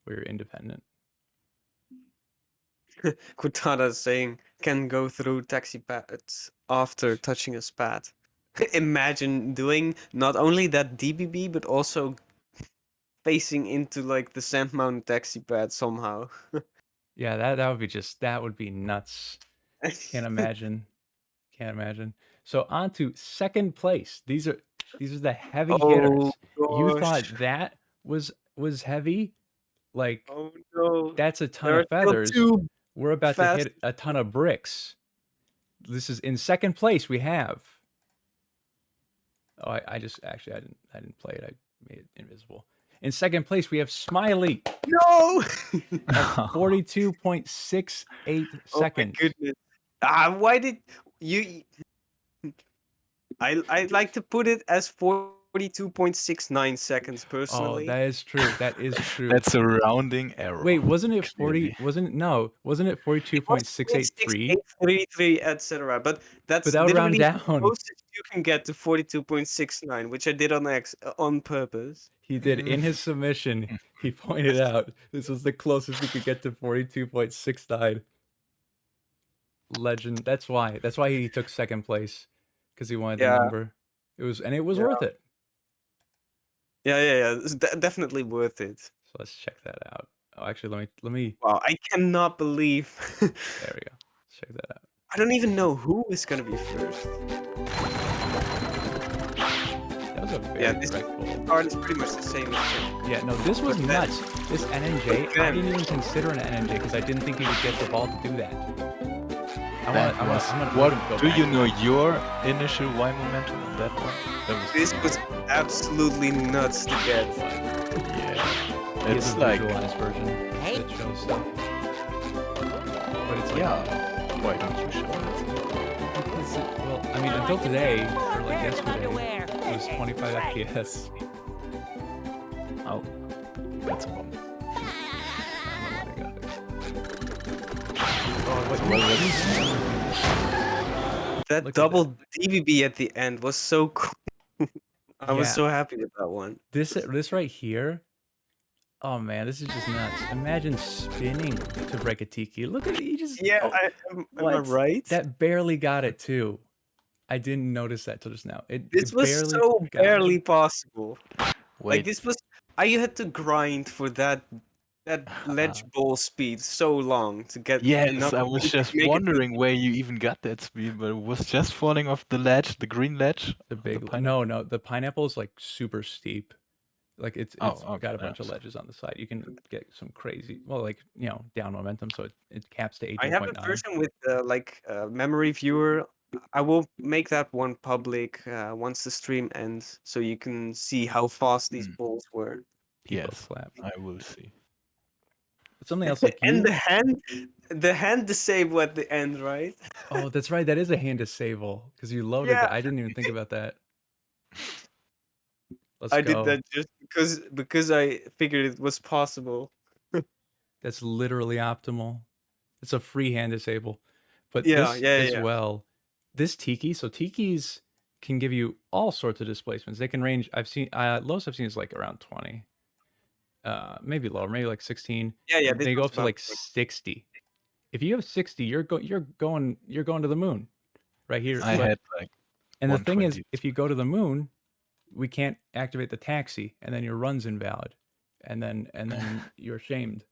Speaker 1: where you're independent.
Speaker 2: Kutada is saying can go through taxi pads after touching a spat. Imagine doing not only that DBB but also facing into like the sand mountain taxi pad somehow.
Speaker 1: Yeah, that would be nuts. Can't imagine. So on to second place. These are the heavy hitters. You thought that was heavy? Like,
Speaker 2: oh no,
Speaker 1: that's a ton of feathers. We're about to hit a ton of bricks. This is in second place. We have. I didn't play it. I made it invisible. In second place, we have Smiley.
Speaker 2: No! no!
Speaker 1: at 42.68
Speaker 2: Oh my
Speaker 1: seconds.
Speaker 2: goodness. Why did you? I'd like to put it as 42.69 seconds
Speaker 1: Oh,
Speaker 2: personally.
Speaker 1: that is true. That is true.
Speaker 4: That's a rounding error.
Speaker 1: Wait, wasn't it 40?
Speaker 4: clearly.
Speaker 1: Wasn't it 42.683?
Speaker 2: 6.833, etc. But that's
Speaker 1: that would round
Speaker 2: literally the
Speaker 1: down.
Speaker 2: closest you can get to 42.69, which I did on purpose.
Speaker 1: He did in his submission. He pointed out this was the closest he could get to 42.69. Legend. That's why he took second place, because he wanted the
Speaker 2: Yeah.
Speaker 1: number. It was worth it.
Speaker 2: Yeah. It's definitely worth it.
Speaker 1: So let's check that out. Oh, actually, let me.
Speaker 2: Wow, I cannot believe.
Speaker 1: There we go. Let's check that out.
Speaker 2: I don't even know who is gonna be first.
Speaker 1: That was a very
Speaker 2: This
Speaker 1: correct bowl.
Speaker 2: card is pretty much the same as Jim.
Speaker 1: Yeah, no, this was
Speaker 2: But then-
Speaker 1: nuts. This NNJ, I
Speaker 2: Again.
Speaker 1: didn't even consider an NNJ because I didn't think he would get the ball to do that.
Speaker 4: What do you know your initial Y momentum on that one? That was
Speaker 2: This was absolutely nuts to get.
Speaker 4: yeah.
Speaker 1: It's
Speaker 4: It's
Speaker 1: a
Speaker 4: like
Speaker 1: visualized version
Speaker 3: Hey.
Speaker 1: that shows stuff. But it's like,
Speaker 4: why don't you show us?
Speaker 1: because well, I mean, until today, or like
Speaker 3: Pairs of
Speaker 1: yesterday,
Speaker 3: underwear.
Speaker 1: it was 25 FPS.
Speaker 4: Oh, that's a bummer.
Speaker 2: That
Speaker 1: Look at
Speaker 2: double DBB at the end was so cool. I was
Speaker 1: Yeah.
Speaker 2: so happy with that one.
Speaker 1: This right here. Oh man, this is just nuts. Imagine spinning to break a tiki. Look at it. You just
Speaker 2: Yeah,
Speaker 1: oh,
Speaker 2: am I
Speaker 1: what?
Speaker 2: right?
Speaker 1: That barely got it too. I didn't notice that till just now.
Speaker 2: This
Speaker 1: it
Speaker 2: was
Speaker 1: barely
Speaker 2: so
Speaker 1: got it.
Speaker 2: barely possible. Like
Speaker 4: Wait,
Speaker 2: this was, I had to grind for that ledge ball speed so long to get.
Speaker 4: yes,
Speaker 2: enough
Speaker 4: I was
Speaker 2: to
Speaker 4: just
Speaker 2: make it to-
Speaker 4: wondering where you even got that speed, but it was just falling off the ledge, the green ledge.
Speaker 1: The
Speaker 4: of
Speaker 1: big
Speaker 4: pineapple.
Speaker 1: no, the pineapple is like super steep. Like it's
Speaker 4: Oh, okay,
Speaker 1: got a bunch of
Speaker 4: that's-
Speaker 1: ledges on the side. You can get some crazy, well, like down momentum, so it caps to
Speaker 2: I have a
Speaker 1: 18.9.
Speaker 2: version with memory viewer. I will make that one public once the stream ends, so you can see how fast these balls were.
Speaker 1: People
Speaker 4: Yes,
Speaker 1: clap.
Speaker 4: I will see.
Speaker 1: But something else like
Speaker 2: And
Speaker 1: you.
Speaker 2: the hand disable at the end, right?
Speaker 1: Oh, that's right. That is a hand disable because you loaded
Speaker 2: Yeah.
Speaker 1: that. I didn't even think about that. Let's
Speaker 2: I
Speaker 1: go.
Speaker 2: did that just because I figured it was possible.
Speaker 1: That's literally optimal. It's a free hand disable. But
Speaker 2: Yeah,
Speaker 1: this
Speaker 2: yeah,
Speaker 1: as
Speaker 2: yeah.
Speaker 1: well. This tiki, so tikis can give you all sorts of displacements. They can range. I've seen lowest I've seen is like around 20. Maybe lower, maybe like 16.
Speaker 2: Yeah.
Speaker 1: They go
Speaker 2: was
Speaker 1: up to
Speaker 2: about
Speaker 1: like
Speaker 2: 20.
Speaker 1: 60. If you have 60, you're going to the moon, right here.
Speaker 4: I
Speaker 1: But-
Speaker 4: had like,
Speaker 1: and the thing is,
Speaker 4: 120.
Speaker 1: if you go to the moon, we can't activate the taxi, and then your run's invalid, and then you're shamed.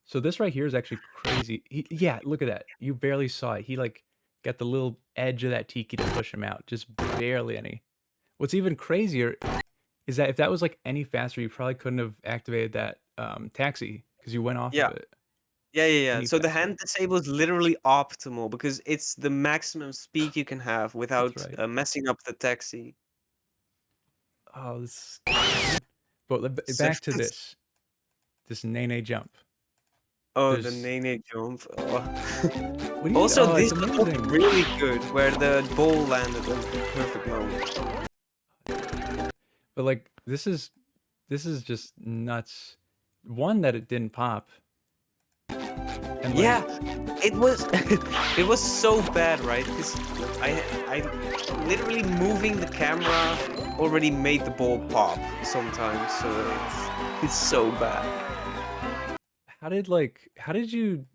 Speaker 1: So this right here is actually crazy. Yeah, look at that. You barely saw it. He like got the little edge of that tiki to push him out, just barely any. What's even crazier is that if that was like any faster, you probably couldn't have activated that taxi because you went off
Speaker 2: Yeah.
Speaker 1: of it.
Speaker 2: Yeah.
Speaker 1: Any
Speaker 2: So the
Speaker 1: faster.
Speaker 2: hand disable is literally optimal because it's the maximum speed you can have without
Speaker 1: right.
Speaker 2: messing up the taxi.
Speaker 1: Oh, this. But back to this nene jump.
Speaker 2: Oh,
Speaker 1: There's-
Speaker 2: the Nene jump. Oh.
Speaker 1: What do you-
Speaker 2: Also,
Speaker 1: oh,
Speaker 2: this
Speaker 1: it's
Speaker 2: looked
Speaker 1: amazing.
Speaker 2: really good, where the ball landed at the perfect moment.
Speaker 1: But like this is just nuts. One, that it didn't pop. And like,
Speaker 2: Yeah, it was it was so bad, right? Because I literally moving the camera already made the ball pop sometimes, so it's so bad.
Speaker 1: how did you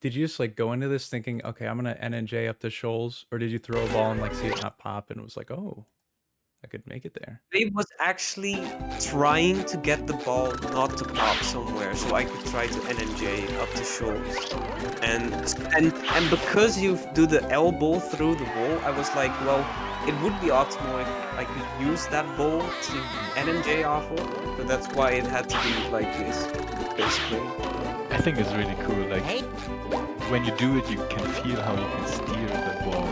Speaker 1: just like go into this thinking, okay, I'm gonna NNJ up the shoals, or did you throw a ball and like see it not pop and it was like, oh, I could make it there?
Speaker 2: I was actually trying to get the ball not to pop somewhere, so I could try to NNJ up the shoals. And because you do the elbow through the wall, I was like, well, it would be optimal if I could use that ball to NNJ off of. So that's why it had to be like this, basically.
Speaker 4: I think it's really cool. Like
Speaker 3: Hey,
Speaker 4: when you do it, you can feel how you can steer the ball,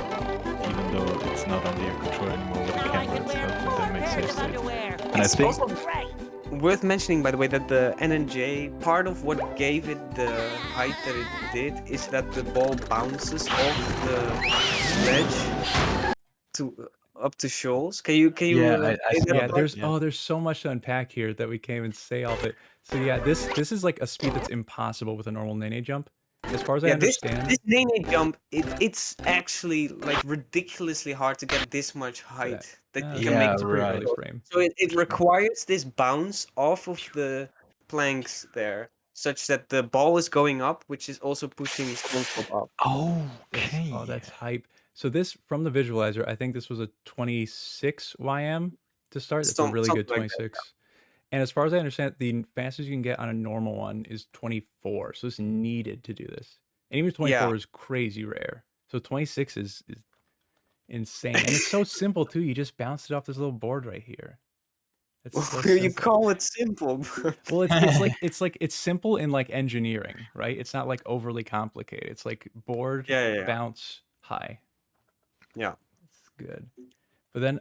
Speaker 4: even though it's not under your control anymore with the camera and stuff, and that makes
Speaker 3: pairs
Speaker 4: sense.
Speaker 3: of underwear.
Speaker 4: And I think
Speaker 2: Also, worth mentioning, by the way, that the NNJ, part of what gave it the height that it did is that the ball bounces off the ledge to up to shoals. Can you
Speaker 4: Yeah, I
Speaker 2: say
Speaker 4: saw
Speaker 2: that
Speaker 1: Yeah,
Speaker 4: that.
Speaker 2: part?
Speaker 1: there's so much to unpack here that we can't even say all of it. So yeah, this is like a speed that's impossible with a normal Nene jump. As far as I
Speaker 2: Yeah,
Speaker 1: understand,
Speaker 2: this Nene jump, it's actually like ridiculously hard to get this much
Speaker 1: that
Speaker 2: height that you can
Speaker 1: okay,
Speaker 2: make
Speaker 4: Yeah,
Speaker 2: it.
Speaker 1: it's a pretty
Speaker 4: right.
Speaker 1: early frame.
Speaker 2: So it requires this bounce off of the planks there, such that the ball is going up, which is also pushing SpongeBob up.
Speaker 1: That's
Speaker 4: Okay.
Speaker 1: hype. So this from the visualizer, I think this was a 26 YM to start. That's a really
Speaker 2: Something
Speaker 1: good
Speaker 2: like that.
Speaker 1: 26. And as far as I understand, the fastest you can get on a normal one is 24. So it's needed to do this. And even 24
Speaker 2: Yeah.
Speaker 1: is crazy rare. So 26 is insane. And it's so simple too. You just bounce it off this little board right here. It's so
Speaker 2: You
Speaker 1: simple.
Speaker 2: call it simple, bro.
Speaker 1: Well, it's simple in like engineering, right? It's not like overly complicated. It's like board,
Speaker 2: Yeah.
Speaker 1: bounce, high.
Speaker 2: Yeah.
Speaker 1: It's good. But then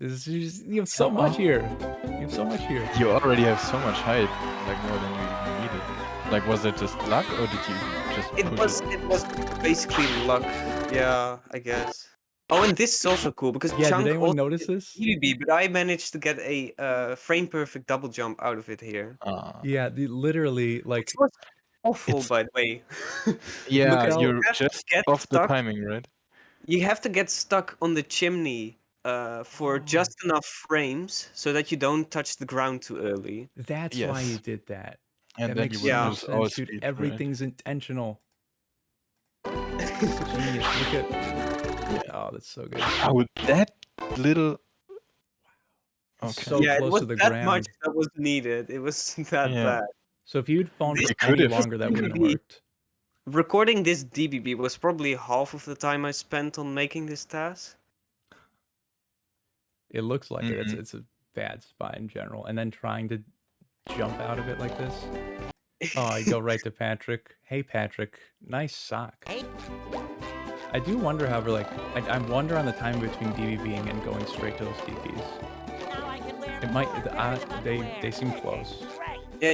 Speaker 1: this is you have so
Speaker 4: Oh,
Speaker 1: much
Speaker 4: oh.
Speaker 1: here. You have so much here.
Speaker 4: You already have so much height, like more than you needed. Like, was it just luck, or did you just push
Speaker 2: It was basically luck. Yeah, I guess. Oh, and this is also cool because
Speaker 1: Yeah, did
Speaker 2: Chunk
Speaker 1: anyone
Speaker 2: also
Speaker 1: notice
Speaker 2: did
Speaker 1: this?
Speaker 2: BBB, but I managed to get a frame perfect double jump out of it here.
Speaker 1: Yeah, literally like
Speaker 2: Which was awful,
Speaker 4: It's
Speaker 2: by the way.
Speaker 4: yeah,
Speaker 2: Because
Speaker 1: how-
Speaker 2: you
Speaker 4: you're
Speaker 2: have to
Speaker 4: just
Speaker 2: get
Speaker 4: off the
Speaker 2: stuck.
Speaker 4: timing, right?
Speaker 2: You have to get stuck on the chimney for just enough frames so that you don't touch the ground too early.
Speaker 1: that's why you
Speaker 4: Yes.
Speaker 1: did that.
Speaker 4: And
Speaker 1: That
Speaker 4: then
Speaker 1: makes
Speaker 4: you
Speaker 1: so
Speaker 4: would
Speaker 2: Yeah.
Speaker 1: much
Speaker 4: lose all
Speaker 1: sense, dude.
Speaker 4: speed, right?
Speaker 1: Everything's intentional. Genius. Look at oh, that's so good.
Speaker 4: How would that little
Speaker 1: It's
Speaker 4: okay.
Speaker 1: so
Speaker 2: Yeah, it
Speaker 1: close
Speaker 2: was
Speaker 1: to the
Speaker 2: that much
Speaker 1: ground.
Speaker 2: that was needed. It was that
Speaker 4: Yeah.
Speaker 2: bad.
Speaker 1: So if you'd fallen
Speaker 2: This
Speaker 1: for
Speaker 4: You could
Speaker 1: any
Speaker 4: have.
Speaker 1: longer, that wouldn't have
Speaker 2: DBB
Speaker 1: worked.
Speaker 2: recording this DBB was probably half of the time I spent on making this task.
Speaker 1: It looks like it.
Speaker 4: Mhm.
Speaker 1: It's a bad spot in general. And then trying to jump out of it like this. Oh, I go right to Patrick. Hey, Patrick. Nice sock.
Speaker 3: Hey,
Speaker 1: I do wonder, however, like, I wonder on the time between DVBing and going straight to those DPs.
Speaker 3: now I can wear
Speaker 1: It might, they seem close.
Speaker 2: Yeah.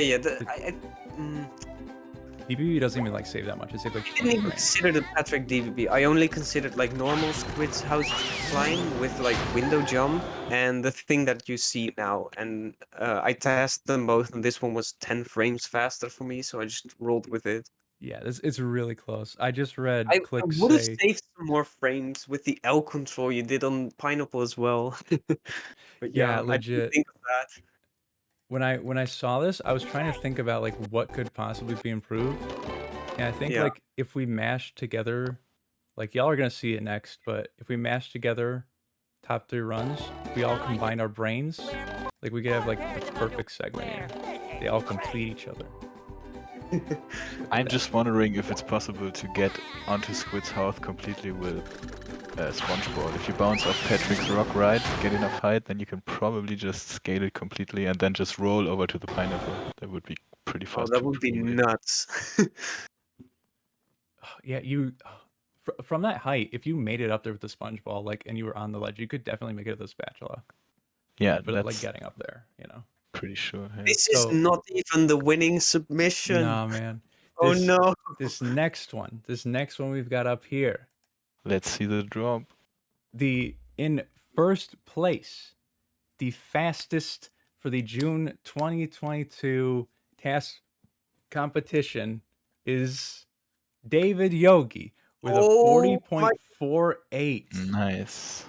Speaker 1: DVB doesn't even, like, save that much. It saves, like,
Speaker 2: I didn't
Speaker 1: 20
Speaker 2: even
Speaker 1: frames.
Speaker 2: consider the Patrick DVB. I only considered like normal Squid's house flying with like window jump and the thing that you see now. And I tested them both, and this one was 10 frames faster for me, so I just rolled with it.
Speaker 1: Yeah, it's really close. I just read
Speaker 2: I
Speaker 1: clicks
Speaker 2: would have
Speaker 1: say,
Speaker 2: saved some more frames with the L control you did on Pineapple as well. But
Speaker 1: yeah,
Speaker 2: yeah, I didn't
Speaker 1: legit.
Speaker 2: think of that.
Speaker 1: When I saw this, I was trying to think about, like, what could possibly be improved. And I think,
Speaker 2: Yeah.
Speaker 1: like, if we mash together, like, y'all are gonna see it next, but if we mash together top 3 runs, if we all combine our brains, like, we could have, like, the perfect segment here. They all complete each other.
Speaker 4: I'm just wondering if it's possible to get onto Squid's house completely with SpongeBob. If you bounce off Patrick's rock ride, get enough height, then you can probably just scale it completely and then just roll over to the pineapple. That would be pretty
Speaker 2: Oh,
Speaker 4: fast.
Speaker 2: that
Speaker 4: to
Speaker 2: would be
Speaker 4: prove it.
Speaker 2: nuts.
Speaker 1: Yeah, from that height, if you made it up there with the sponge ball, like, and you were on the ledge, you could definitely make it with the spatula.
Speaker 4: Yeah,
Speaker 1: But like
Speaker 4: that's
Speaker 1: getting up there, you know.
Speaker 4: pretty sure. Yeah.
Speaker 2: This is
Speaker 1: So-
Speaker 2: not even the winning submission.
Speaker 1: Nah, man.
Speaker 2: Oh
Speaker 1: This-
Speaker 2: no.
Speaker 1: This next one we've got up here.
Speaker 4: Let's see the drop.
Speaker 1: In first place, the fastest for the June 2022 task competition is David Yogi with a
Speaker 2: Oh my-
Speaker 1: 40.48.
Speaker 4: Nice.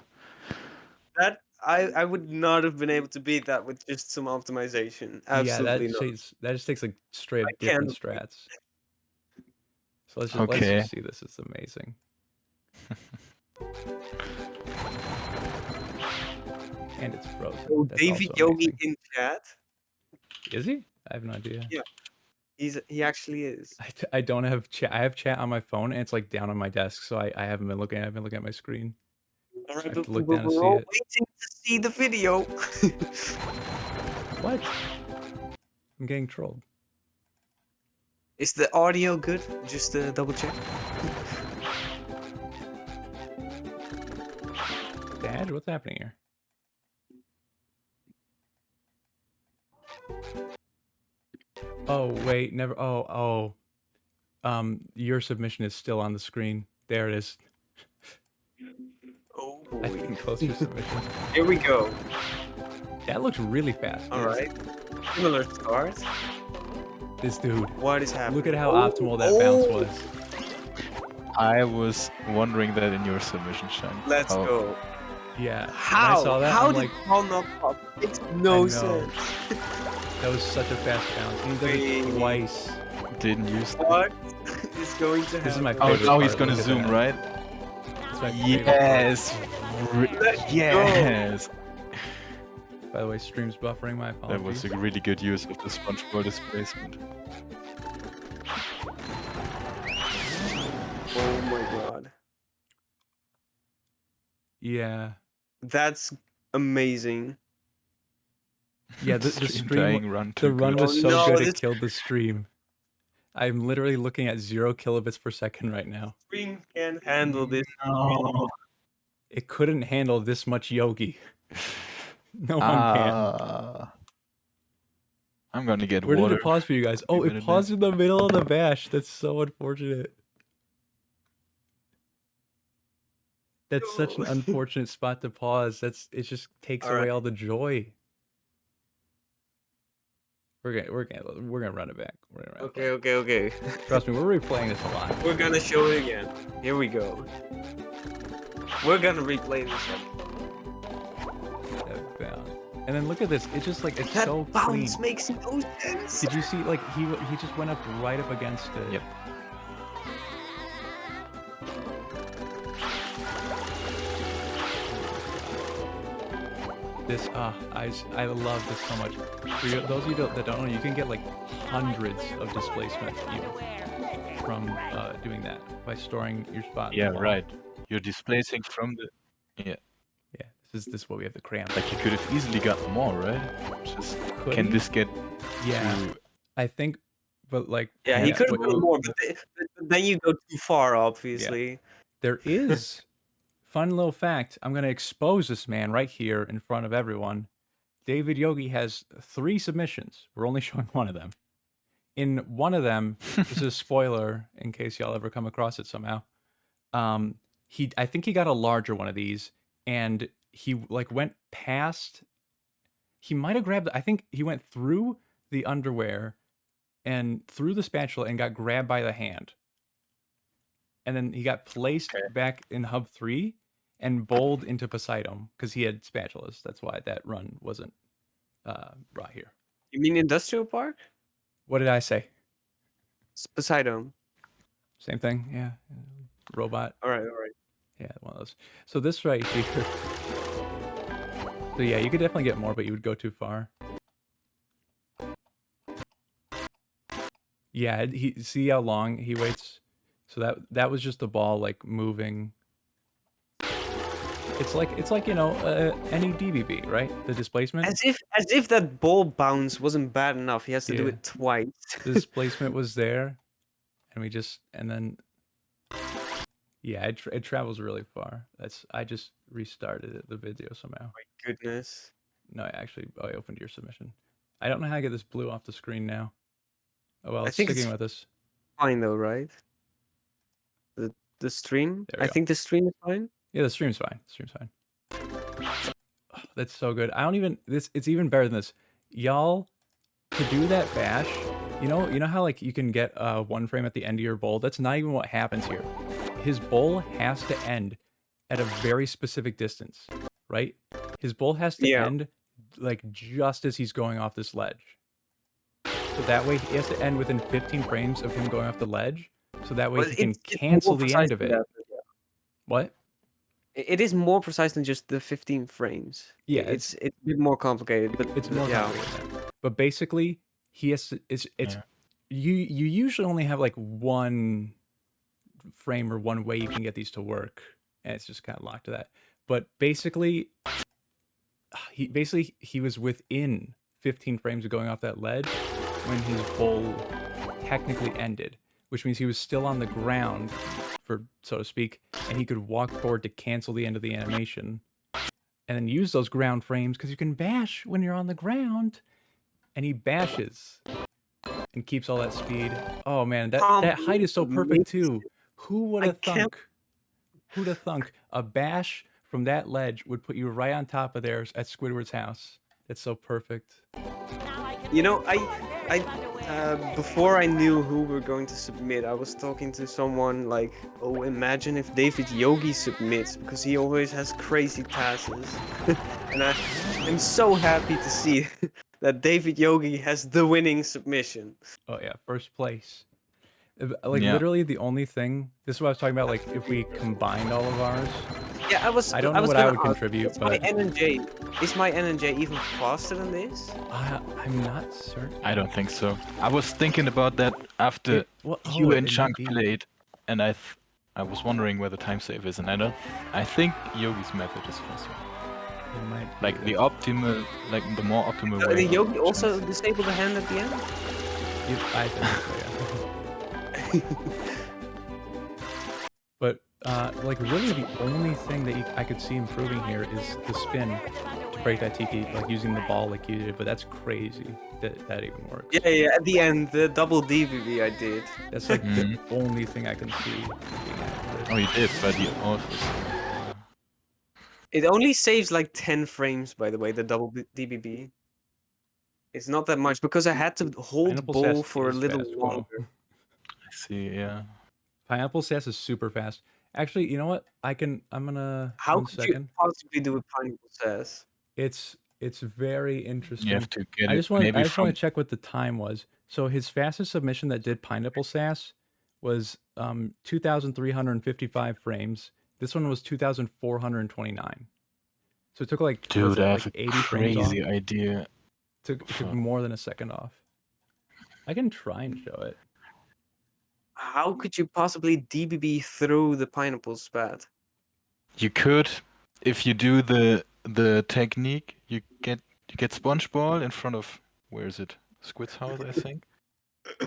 Speaker 2: That I would not have been able to beat that with just some optimization. Absolutely not.
Speaker 1: that just takes like straight up
Speaker 2: I
Speaker 1: different
Speaker 2: can't-
Speaker 1: strats. So let's
Speaker 4: Okay.
Speaker 1: just see this. It's amazing. And it's frozen.
Speaker 2: Oh,
Speaker 1: That's
Speaker 2: David
Speaker 1: also
Speaker 2: Yogi
Speaker 1: amazing.
Speaker 2: in chat.
Speaker 1: Is he? I have no idea.
Speaker 2: Yeah. He actually is.
Speaker 1: I don't have chat. I have chat on my phone, and it's like down on my desk, so I haven't been looking. I've been looking at my screen.
Speaker 2: All
Speaker 1: I
Speaker 2: right,
Speaker 1: have
Speaker 2: but
Speaker 1: to look
Speaker 2: we're
Speaker 1: down to see
Speaker 2: all
Speaker 1: it.
Speaker 2: waiting to see the video.
Speaker 1: What? I'm getting trolled.
Speaker 2: Is the audio good? Just double check.
Speaker 1: Dad, what's happening here? Oh wait, never. Your submission is still on the screen. There it is.
Speaker 2: Oh
Speaker 1: I
Speaker 2: boy.
Speaker 1: can close your submission.
Speaker 2: Here we go.
Speaker 1: That looks really fast.
Speaker 2: All right. Similar start.
Speaker 1: This dude.
Speaker 2: What is happening?
Speaker 1: Look at how optimal that bounce was.
Speaker 4: I was wondering that in your submission, Shine.
Speaker 2: Let's
Speaker 4: Oh,
Speaker 2: go.
Speaker 1: Yeah.
Speaker 2: How?
Speaker 1: When I saw that,
Speaker 2: How
Speaker 1: I'm
Speaker 2: did
Speaker 1: like,
Speaker 2: ball not pop? Makes
Speaker 1: I
Speaker 2: no
Speaker 1: know.
Speaker 2: sense.
Speaker 1: That was such a fast bounce. And he did it
Speaker 2: Wait.
Speaker 1: twice.
Speaker 4: didn't use that.
Speaker 2: What is going to happen?
Speaker 1: This is my
Speaker 4: Oh,
Speaker 1: favorite
Speaker 4: now he's
Speaker 1: part.
Speaker 4: gonna
Speaker 1: Look at
Speaker 4: zoom,
Speaker 1: that.
Speaker 4: right?
Speaker 1: That's my favorite part.
Speaker 4: Yes.
Speaker 2: Let's
Speaker 4: Yes.
Speaker 1: By the way, stream's buffering. My apologies.
Speaker 4: That was a really good use of the sponge ball displacement.
Speaker 2: Oh my god.
Speaker 1: Yeah.
Speaker 2: That's amazing.
Speaker 1: Yeah, the
Speaker 4: Stream
Speaker 1: stream,
Speaker 4: dying run
Speaker 1: the
Speaker 4: too
Speaker 1: run
Speaker 4: good.
Speaker 1: was so
Speaker 2: no,
Speaker 1: good
Speaker 2: this-
Speaker 1: it killed the stream. I'm literally looking at 0 kilobits per second right now.
Speaker 2: Stream can handle this.
Speaker 4: No.
Speaker 1: It couldn't handle this much Yogi. No one can.
Speaker 4: I'm gonna get
Speaker 1: Where did
Speaker 4: water.
Speaker 1: it pause for you guys? Oh,
Speaker 4: Give it
Speaker 1: it
Speaker 4: a
Speaker 1: paused in the middle of the bash. That's so unfortunate. That's such an
Speaker 2: No.
Speaker 1: unfortunate spot to pause. It just takes
Speaker 2: All
Speaker 1: away
Speaker 2: right.
Speaker 1: all the joy. We're gonna run it back. We're gonna run it
Speaker 2: Okay.
Speaker 1: back. Trust me, we're replaying this a lot.
Speaker 2: We're gonna show it again. Here we go. We're gonna replay this one.
Speaker 1: That bounce. And then look at this. It's just like it's
Speaker 2: That
Speaker 1: so clean.
Speaker 2: bounce makes no sense.
Speaker 1: Did you see like he just went up right up against it?
Speaker 4: Yep.
Speaker 1: This I love this so much. For you, those of you that don't know, you can get like hundreds of displacement even from doing that by storing your spot. in the
Speaker 4: Yeah,
Speaker 1: wall.
Speaker 4: right. You're displacing from the. Yeah.
Speaker 1: Yeah, this is what we have the cramp.
Speaker 4: Like you could have easily got more, right? Just can
Speaker 1: Couldn't?
Speaker 4: this get
Speaker 1: Yeah,
Speaker 4: to
Speaker 1: I think, but like
Speaker 2: Yeah, he could have
Speaker 1: what-
Speaker 2: done more, but then you go too far, obviously.
Speaker 1: There is fun little fact. I'm gonna expose this man right here in front of everyone. David Yogi has 3 submissions. We're only showing one of them. In one of them, this is a spoiler in case y'all ever come across it somehow. I think he got a larger one of these, and he like went past. He might have grabbed. I think he went through the underwear and through the spatula and got grabbed by the hand. And then he got placed back in hub 3 and bowled into Poseidon because he had spatulas. That's why that run wasn't brought here.
Speaker 2: You mean Industrial Park?
Speaker 1: What did I say?
Speaker 2: It's Poseidon.
Speaker 1: Same thing? Yeah. Robot.
Speaker 2: All right.
Speaker 1: Yeah, one of those. So this right here. So yeah, you could definitely get more, but you would go too far. Yeah, see how long he waits. So that was just the ball like moving. It's like any BfBB, right? The displacement.
Speaker 2: As if that ball bounce wasn't bad enough. He has to do
Speaker 1: Yeah.
Speaker 2: it twice.
Speaker 1: The displacement was there, and then yeah, it travels really far. I just restarted the video somehow.
Speaker 2: Goodness.
Speaker 1: No, I opened your submission. I don't know how to get this blue off the screen now. Oh well,
Speaker 2: I
Speaker 1: it's
Speaker 2: think
Speaker 1: sticking
Speaker 2: it's
Speaker 1: with us.
Speaker 2: fine though, right? The stream.
Speaker 1: There we
Speaker 2: I
Speaker 1: go.
Speaker 2: think the stream is fine.
Speaker 1: Yeah, the stream's fine. The stream's fine. Oh, that's so good. I don't even it's even better than this. Y'all, to do that bash, you know how like you can get 1 frame at the end of your bowl? That's not even what happens here. His bowl has to end at a very specific distance, right? His bowl has to
Speaker 2: Yeah.
Speaker 1: end like just as he's going off this ledge. So that way he has to end within 15 frames of him going off the ledge. So that way
Speaker 2: Well,
Speaker 1: he can
Speaker 2: it's
Speaker 1: cancel
Speaker 2: more
Speaker 1: the
Speaker 2: precise
Speaker 1: end of
Speaker 2: than
Speaker 1: it.
Speaker 2: that, yeah.
Speaker 1: What?
Speaker 2: It is more precise than just the 15 frames.
Speaker 1: Yeah,
Speaker 2: It's a bit more complicated, but
Speaker 1: It's more
Speaker 2: yeah.
Speaker 1: complicated than that. But basically, he has to. It's
Speaker 4: Yeah.
Speaker 1: you usually only have like 1 frame or 1 way you can get these to work, and it's just kind of locked to that. But basically, he was within 15 frames of going off that ledge when his bowl technically ended, which means he was still on the ground, for so to speak, and he could walk forward to cancel the end of the animation, and then use those ground frames because you can bash when you're on the ground. and he bashes and keeps all that speed. Oh man, that
Speaker 2: Tom
Speaker 1: height is so perfect
Speaker 2: amazing.
Speaker 1: too. Who would
Speaker 2: I
Speaker 1: have
Speaker 2: can't.
Speaker 1: thunk? Who'd have thunk a bash from that ledge would put you right on top of theirs at Squidward's house? That's so perfect.
Speaker 2: You know, before I knew who we're going to submit, I was talking to someone like, oh, imagine if David Yogi submits, because he always has crazy tasks. And I'm so happy to see that David Yogi has the winning submission.
Speaker 1: Oh yeah, first place. Like
Speaker 4: Yeah.
Speaker 1: literally the only thing. This is what I was talking about. Like if we combined all of ours.
Speaker 2: Yeah,
Speaker 1: I don't know what I would contribute, but
Speaker 2: is my NNJ even faster than this?
Speaker 1: I'm not certain.
Speaker 4: I don't think so. I was thinking about that after you and
Speaker 1: it
Speaker 4: Chunk
Speaker 1: might be.
Speaker 4: played, and I was wondering where the time save is, and I think Yogi's method is faster.
Speaker 1: It might be
Speaker 4: Like the optimal, like the more optimal way.
Speaker 2: Did
Speaker 4: of
Speaker 2: Yogi also
Speaker 4: Chunk's.
Speaker 2: disable the hand at the end?
Speaker 1: I think so, yeah. But like really the only thing that I could see improving here is the spin to break that tiki, like using the ball like you did. But that's crazy that even works.
Speaker 2: Yeah, at the end, the double DVB I did.
Speaker 1: That's like the only thing I can see.
Speaker 4: Oh, you did, but you also.
Speaker 2: It only saves like 10 frames, by the way, the double DBB. It's not that much, because I had to hold
Speaker 1: Pineapple
Speaker 2: ball
Speaker 1: Sass
Speaker 2: for a
Speaker 1: is
Speaker 2: little
Speaker 1: fast, bro.
Speaker 2: longer.
Speaker 4: I see, yeah.
Speaker 1: Pineapple Sass is super fast. Actually, you know what? I'm gonna
Speaker 2: How
Speaker 1: one
Speaker 2: could
Speaker 1: second.
Speaker 2: you possibly do a Pineapple Sass?
Speaker 1: It's very interesting.
Speaker 4: You have to get
Speaker 1: I
Speaker 4: it
Speaker 1: just want
Speaker 4: maybe
Speaker 1: to
Speaker 4: from.
Speaker 1: check what the time was. So his fastest submission that did Pineapple Sass was 2,355 frames. This one was 2,429. So it took like was
Speaker 4: Dude,
Speaker 1: it
Speaker 4: I
Speaker 1: like
Speaker 4: have a
Speaker 1: 80 frames off?
Speaker 4: crazy idea.
Speaker 1: It took more than a second off. I can try and show it.
Speaker 2: How could you possibly DBB through the Pineapple Spat?
Speaker 4: You could, if you do the technique, you get sponge ball in front of, where is it? Squid's house, I think.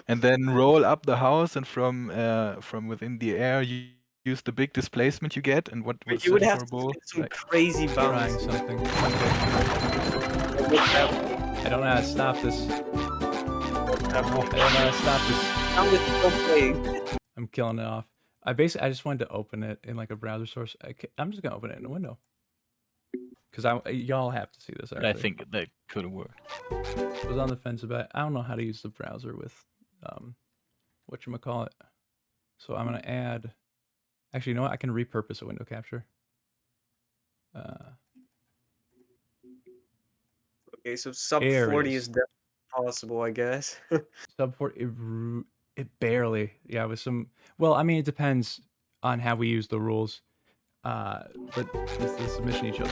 Speaker 4: And then roll up the house, and from within the air you use the big displacement you get, and what
Speaker 2: But
Speaker 4: was
Speaker 2: you would
Speaker 4: set
Speaker 2: have
Speaker 4: for a
Speaker 2: to
Speaker 4: ball.
Speaker 2: get some
Speaker 4: Like,
Speaker 2: crazy
Speaker 1: Trying
Speaker 2: bounce.
Speaker 1: something.
Speaker 2: What's happening?
Speaker 1: I don't know how to stop this.
Speaker 2: What's
Speaker 1: I
Speaker 2: happening?
Speaker 1: don't know how to stop this.
Speaker 2: Now it's so playing.
Speaker 1: I'm killing it off. I just wanted to open it in like a browser source. I'm just gonna open it in a window because y'all have to see this. Actually,
Speaker 4: I think that could have worked.
Speaker 1: I was on the fence about. I don't know how to use the browser with whatchamacallit. So I'm gonna add. Actually, you know what? I can repurpose a window capture.
Speaker 2: Okay, so sub
Speaker 1: There it
Speaker 2: 40
Speaker 1: is.
Speaker 2: is definitely possible, I guess.
Speaker 1: Sub 40. It barely. Yeah, with some. Well, I mean, it depends on how we use the rules. But the submission you chose.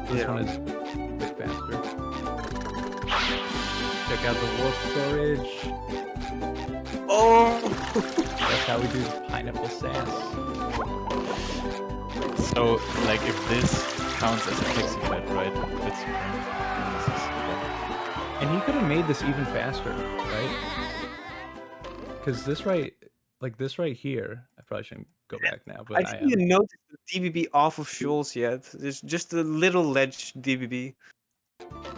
Speaker 1: This one is a bit faster. Check out the warp storage.
Speaker 2: Oh!
Speaker 1: That's how we do the Pineapple Sass.
Speaker 4: So, like, if this counts as a taxi pad, right? That's
Speaker 1: And he could have made this even faster, right? Because this right here, I probably shouldn't go back now, but
Speaker 2: I didn't even notice the DBB off of Schulz yet. There's just a little ledge DBB.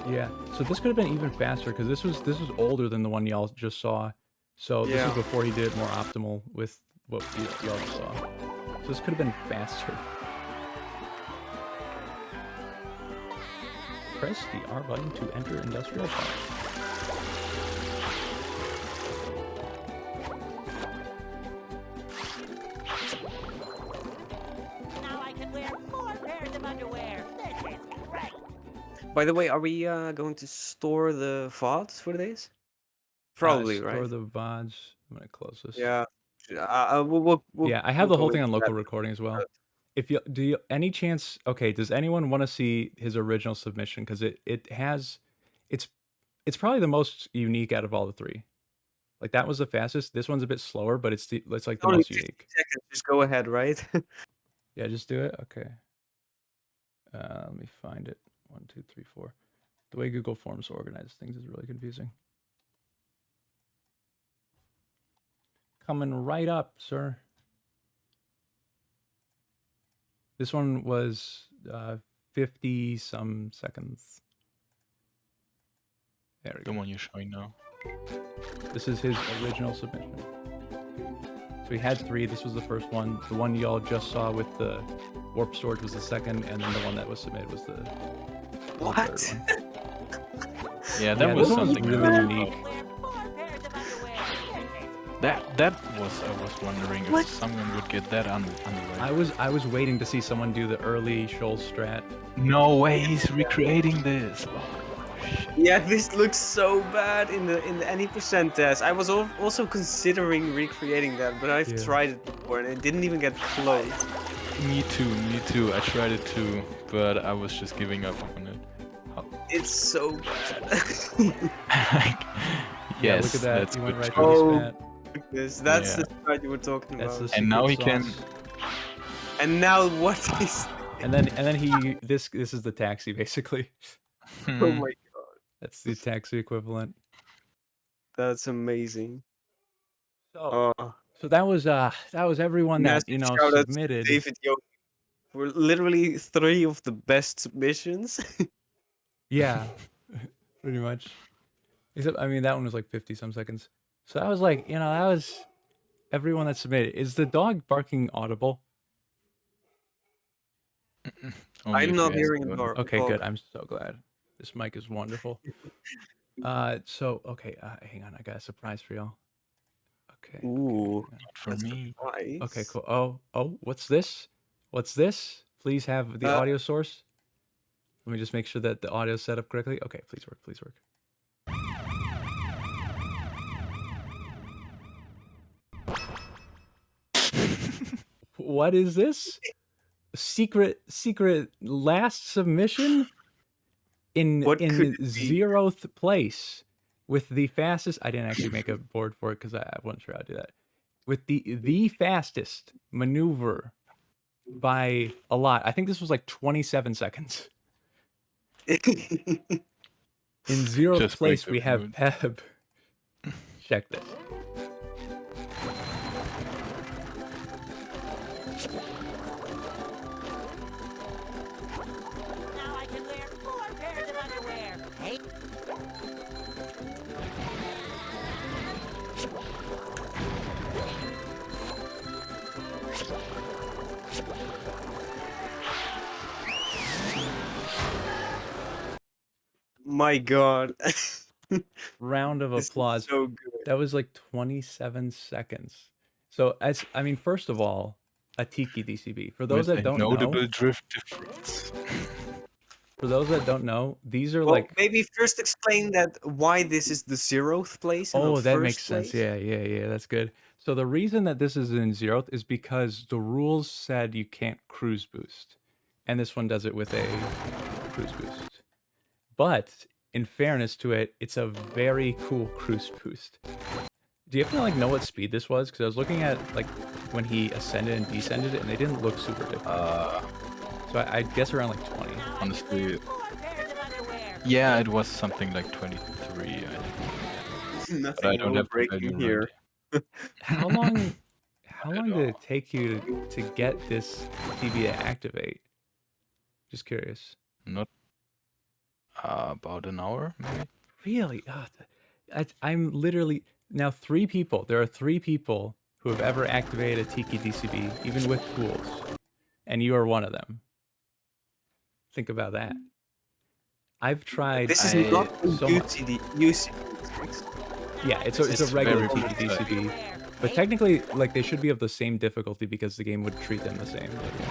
Speaker 1: Yeah, so this could have been even faster because this was older than the one y'all just saw. So this is before he did it more optimal with what y'all just saw. So this could have been faster. Press the R button to enter industrial park.
Speaker 3: Now I can wear 4 pairs of underwear. This is great.
Speaker 2: By the way, are we going to store the VODs for this? Probably,
Speaker 1: Store
Speaker 2: right?
Speaker 1: the VODs. I'm gonna close this.
Speaker 2: Yeah.
Speaker 1: Yeah, I have the whole thing on local
Speaker 2: that.
Speaker 1: recording as well. If you any chance, okay, does anyone want to see his original submission? Because it's probably the most unique out of all the three. Like that was the fastest. This one's a bit slower, but it's like the
Speaker 2: Only
Speaker 1: most
Speaker 2: 50
Speaker 1: unique.
Speaker 2: seconds. Just go ahead, right?
Speaker 1: Yeah, just do it. Okay. Let me find it. 1, 2, 3, 4. The way Google Forms organizes things is really confusing. Coming right up, sir. This one was 50 some seconds. There we
Speaker 4: The
Speaker 1: go.
Speaker 4: one you're showing now.
Speaker 1: This is his original submission. So he had 3. This was the first one. The one y'all just saw with the warp storage was the second, and then the one that was submitted was the third
Speaker 2: What?
Speaker 1: one.
Speaker 4: Yeah, that
Speaker 1: Yeah,
Speaker 4: was
Speaker 1: this one was
Speaker 4: something
Speaker 1: really
Speaker 4: I
Speaker 1: unique.
Speaker 4: That was I was wondering if
Speaker 2: What?
Speaker 4: someone would get that on the
Speaker 1: I was waiting to see someone do the early Shoal strat.
Speaker 4: No way, he's recreating this. Oh, shit.
Speaker 2: Yeah, this looks so bad in the any percent test. I was also considering recreating that, but I've
Speaker 1: Yeah.
Speaker 2: tried it before and it didn't even get close.
Speaker 4: Me too. I tried it too, but I was just giving up on it.
Speaker 2: It's so bad.
Speaker 4: Yes,
Speaker 1: Yeah, look at that.
Speaker 4: that's
Speaker 1: He went
Speaker 4: good
Speaker 1: right
Speaker 4: too.
Speaker 1: through
Speaker 2: Oh.
Speaker 1: the spat.
Speaker 2: That's
Speaker 4: Yeah.
Speaker 2: the strat you were talking
Speaker 1: That's the
Speaker 2: about.
Speaker 1: secret
Speaker 4: And now he can-
Speaker 1: sauce.
Speaker 2: And now what is?
Speaker 1: And then he this is the taxi basically.
Speaker 2: Oh my god,
Speaker 1: That's the taxi equivalent.
Speaker 2: that's amazing.
Speaker 1: So,
Speaker 2: Oh,
Speaker 1: so that was everyone that
Speaker 2: massive shout out to
Speaker 1: submitted.
Speaker 2: David Yo. We're literally 3 of the best submissions.
Speaker 1: Yeah, pretty much. Except, I mean, that one was like 50 some seconds. So that was like, that was everyone that submitted. Is the dog barking audible?
Speaker 4: Only
Speaker 2: I'm
Speaker 4: if
Speaker 2: not
Speaker 4: you ask
Speaker 2: hearing
Speaker 4: about it.
Speaker 2: Dor.
Speaker 1: Okay, good. I'm so glad. This mic is wonderful. So, okay, hang on. I got a surprise for y'all. Okay.
Speaker 2: Ooh.
Speaker 1: Okay,
Speaker 4: Not for
Speaker 2: That's
Speaker 4: me.
Speaker 2: nice.
Speaker 1: okay, cool. Oh, what's this? What's this? Please have the audio source. Let me just make sure that the audio is set up correctly. Okay, please work. Please work. What is this? Secret last submission in
Speaker 2: What could it be?
Speaker 1: 0th place with the fastest. I didn't actually make a board for it because I wasn't sure how to do that. With the fastest maneuver by a lot. I think this was like 27 seconds. In 0th
Speaker 4: Just
Speaker 1: place,
Speaker 4: break
Speaker 1: we
Speaker 4: the
Speaker 1: have
Speaker 4: mood.
Speaker 1: Peb. Check this.
Speaker 3: Now I can wear 4 pairs of underwear. Hey,
Speaker 2: My god.
Speaker 1: Round of
Speaker 2: This is
Speaker 1: applause.
Speaker 2: so good.
Speaker 1: That was like 27 seconds. So, I mean, first of all, a Tiki DCB. For those
Speaker 4: With
Speaker 1: that
Speaker 4: a
Speaker 1: don't
Speaker 4: notable
Speaker 1: know,
Speaker 4: drift difference.
Speaker 1: for those that don't know, these are
Speaker 2: Well,
Speaker 1: like.
Speaker 2: maybe first explain that why this is the 0th place and
Speaker 1: Oh,
Speaker 2: not
Speaker 1: that
Speaker 2: first
Speaker 1: makes sense.
Speaker 2: place.
Speaker 1: Yeah, that's good. So the reason that this is in 0th is because the rules said you can't cruise boost, and this one does it with a cruise boost. But in fairness to it, it's a very cool cruise boost. Do you happen to know what speed this was? Because I was looking at when he ascended and descended, and they didn't look super different. So I guess around 20.
Speaker 4: Honestly,
Speaker 3: 4 pairs of underwear.
Speaker 4: yeah, it was something like 23, I think.
Speaker 2: Nothing
Speaker 4: But I don't have the
Speaker 2: breaking
Speaker 4: value
Speaker 2: here.
Speaker 4: right.
Speaker 1: How long? How
Speaker 4: Not at
Speaker 1: long did it
Speaker 4: all.
Speaker 1: take you to get this TV to activate? Just curious.
Speaker 4: Not about an hour, maybe.
Speaker 1: Really? I'm literally now 3 people. There are 3 people who have ever activated a Tiki DCB, even with tools, and you are one of them. Think about that. I've tried.
Speaker 2: This is
Speaker 4: I-
Speaker 2: not a
Speaker 1: so much.
Speaker 2: UC.
Speaker 1: Yeah, it's a
Speaker 4: It's
Speaker 1: regular
Speaker 4: very
Speaker 1: Tiki
Speaker 4: good.
Speaker 1: DCB, but technically, they should be of the same difficulty because the game would treat them the same. But, yeah.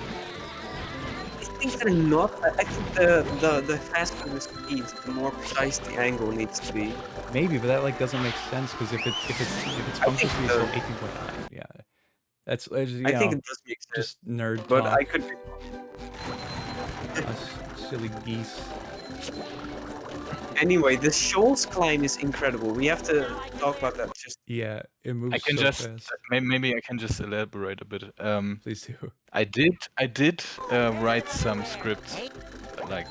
Speaker 2: I think they're not. I think the faster the speed, the more precise the angle needs to be.
Speaker 1: Maybe, but that doesn't make sense because if it's
Speaker 2: I
Speaker 1: functions to
Speaker 2: think
Speaker 1: be still
Speaker 2: the-
Speaker 1: 18.9, yeah, that's you
Speaker 2: I
Speaker 1: know,
Speaker 2: think it does make sense,
Speaker 1: just nerd
Speaker 2: but
Speaker 1: talk.
Speaker 2: I could.
Speaker 1: Us silly geese.
Speaker 2: Anyway, the Shoals climb is incredible. We have to talk about that. Just
Speaker 1: Yeah, it moves
Speaker 4: I can
Speaker 1: so
Speaker 4: just
Speaker 1: fast.
Speaker 4: maybe I can just elaborate a bit.
Speaker 1: Please do.
Speaker 4: I did write some scripts like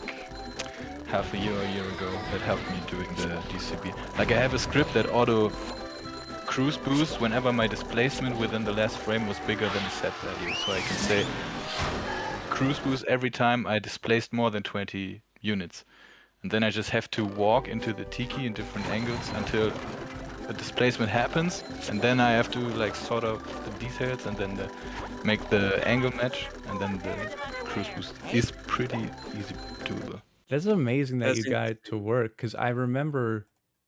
Speaker 4: half a year ago that helped me doing the DCB. Like I have a script that auto cruise boost whenever my displacement within the last frame was bigger than the set value. So I can say cruise boost every time I displaced more than 20 units. and then I just have to walk into the tiki in different angles until the displacement happens, and then I have to like sort out the details and then make the angle match, and then the cruise boost is pretty easy doable.
Speaker 1: That's amazing that
Speaker 2: That's
Speaker 1: you got it to work, because I remember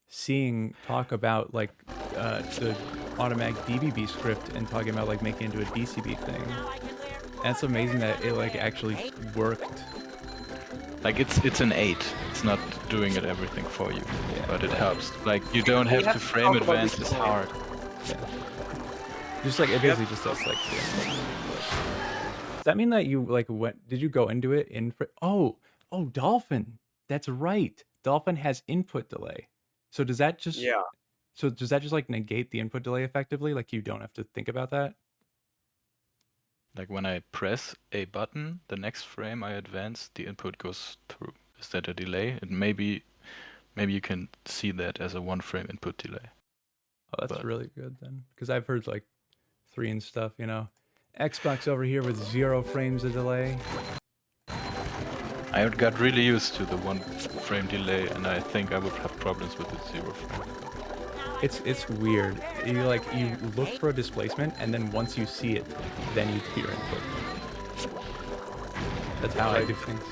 Speaker 1: seeing talk about like the automatic BfBB script and talking about like making it into a DCB thing. That's amazing that it like actually worked.
Speaker 4: Like it's an 8. It's not doing it everything for you, but it helps. Like you don't have to frame advance as hard.
Speaker 1: Yeah. Just like it basically just does like the input. Does that mean that you like went? Did you go into it in? Oh, Dolphin. That's right. Dolphin has input delay. So does that just?
Speaker 2: Yeah.
Speaker 1: So does that just like negate the input delay effectively? Like you don't have to think about that?
Speaker 4: Like when I press a button, the next frame I advance, the input goes through. Is that a delay? It maybe you can see that as a 1 frame input delay.
Speaker 1: Oh, that's really good then, because I've heard like 3 and stuff. You know, Xbox over here with 0 frames of delay.
Speaker 4: I got really used to the 1 frame delay, and I think I would have problems with the 0 frame.
Speaker 1: It's weird. You look for a displacement, and then once you see it, then you do your input. That's how I do things.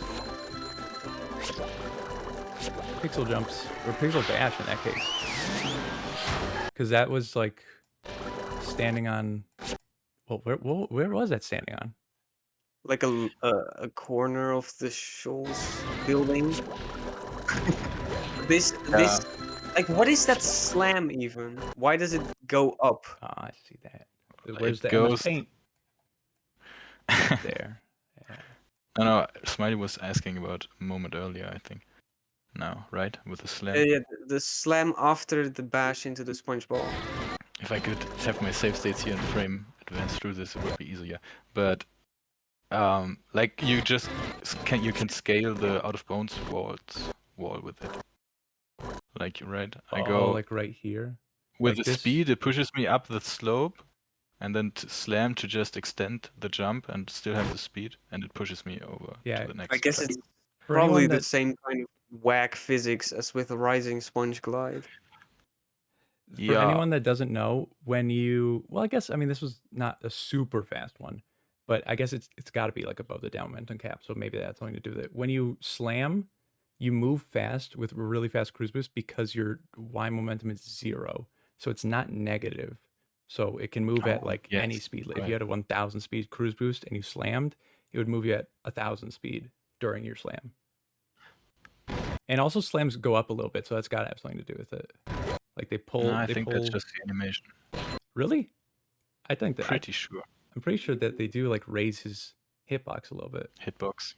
Speaker 1: Pixel jumps, or pixel bash in that case, because that was like standing on. Well, where was that standing on?
Speaker 2: Like a corner of the Shoals building. This like, what is that slam even? Why does it go up?
Speaker 1: Oh, I see that. Where's the
Speaker 4: goes...
Speaker 1: paint? There. Yeah.
Speaker 4: No, Smiley was asking about a moment earlier, I think. No, right? With the slam.
Speaker 2: Yeah, the slam after the bash into the sponge ball.
Speaker 4: If I could have my save states here and frame advance through this, it would be easier. But like you just can scale the out of bounds wall with it. Like right, I go
Speaker 1: like right here.
Speaker 4: With
Speaker 1: like
Speaker 4: the speed, it pushes me up the slope, and then slam to just extend the jump and still have the speed, and it pushes me over to the next.
Speaker 2: I guess it's probably the same kind of whack physics as with a rising sponge glide.
Speaker 1: For anyone that doesn't know, when you, well, I guess, I mean, this was not a super fast one, but I guess it's got to be like above the down momentum cap, so maybe that's something to do with it. When you slam, you move fast with a really fast cruise boost because your Y momentum is 0, so it's not negative. So it can move at like any speed. If you had a 1000 speed cruise boost and you slammed, it would move you at 1000 speed during your slam. And also slams go up a little bit, so that's got to have something to do with it. Like they pull.
Speaker 4: I think that's just the animation.
Speaker 1: Really? I think that.
Speaker 4: Pretty sure.
Speaker 1: I'm pretty sure that they do like raise his hitbox a little bit.
Speaker 4: Hitbox.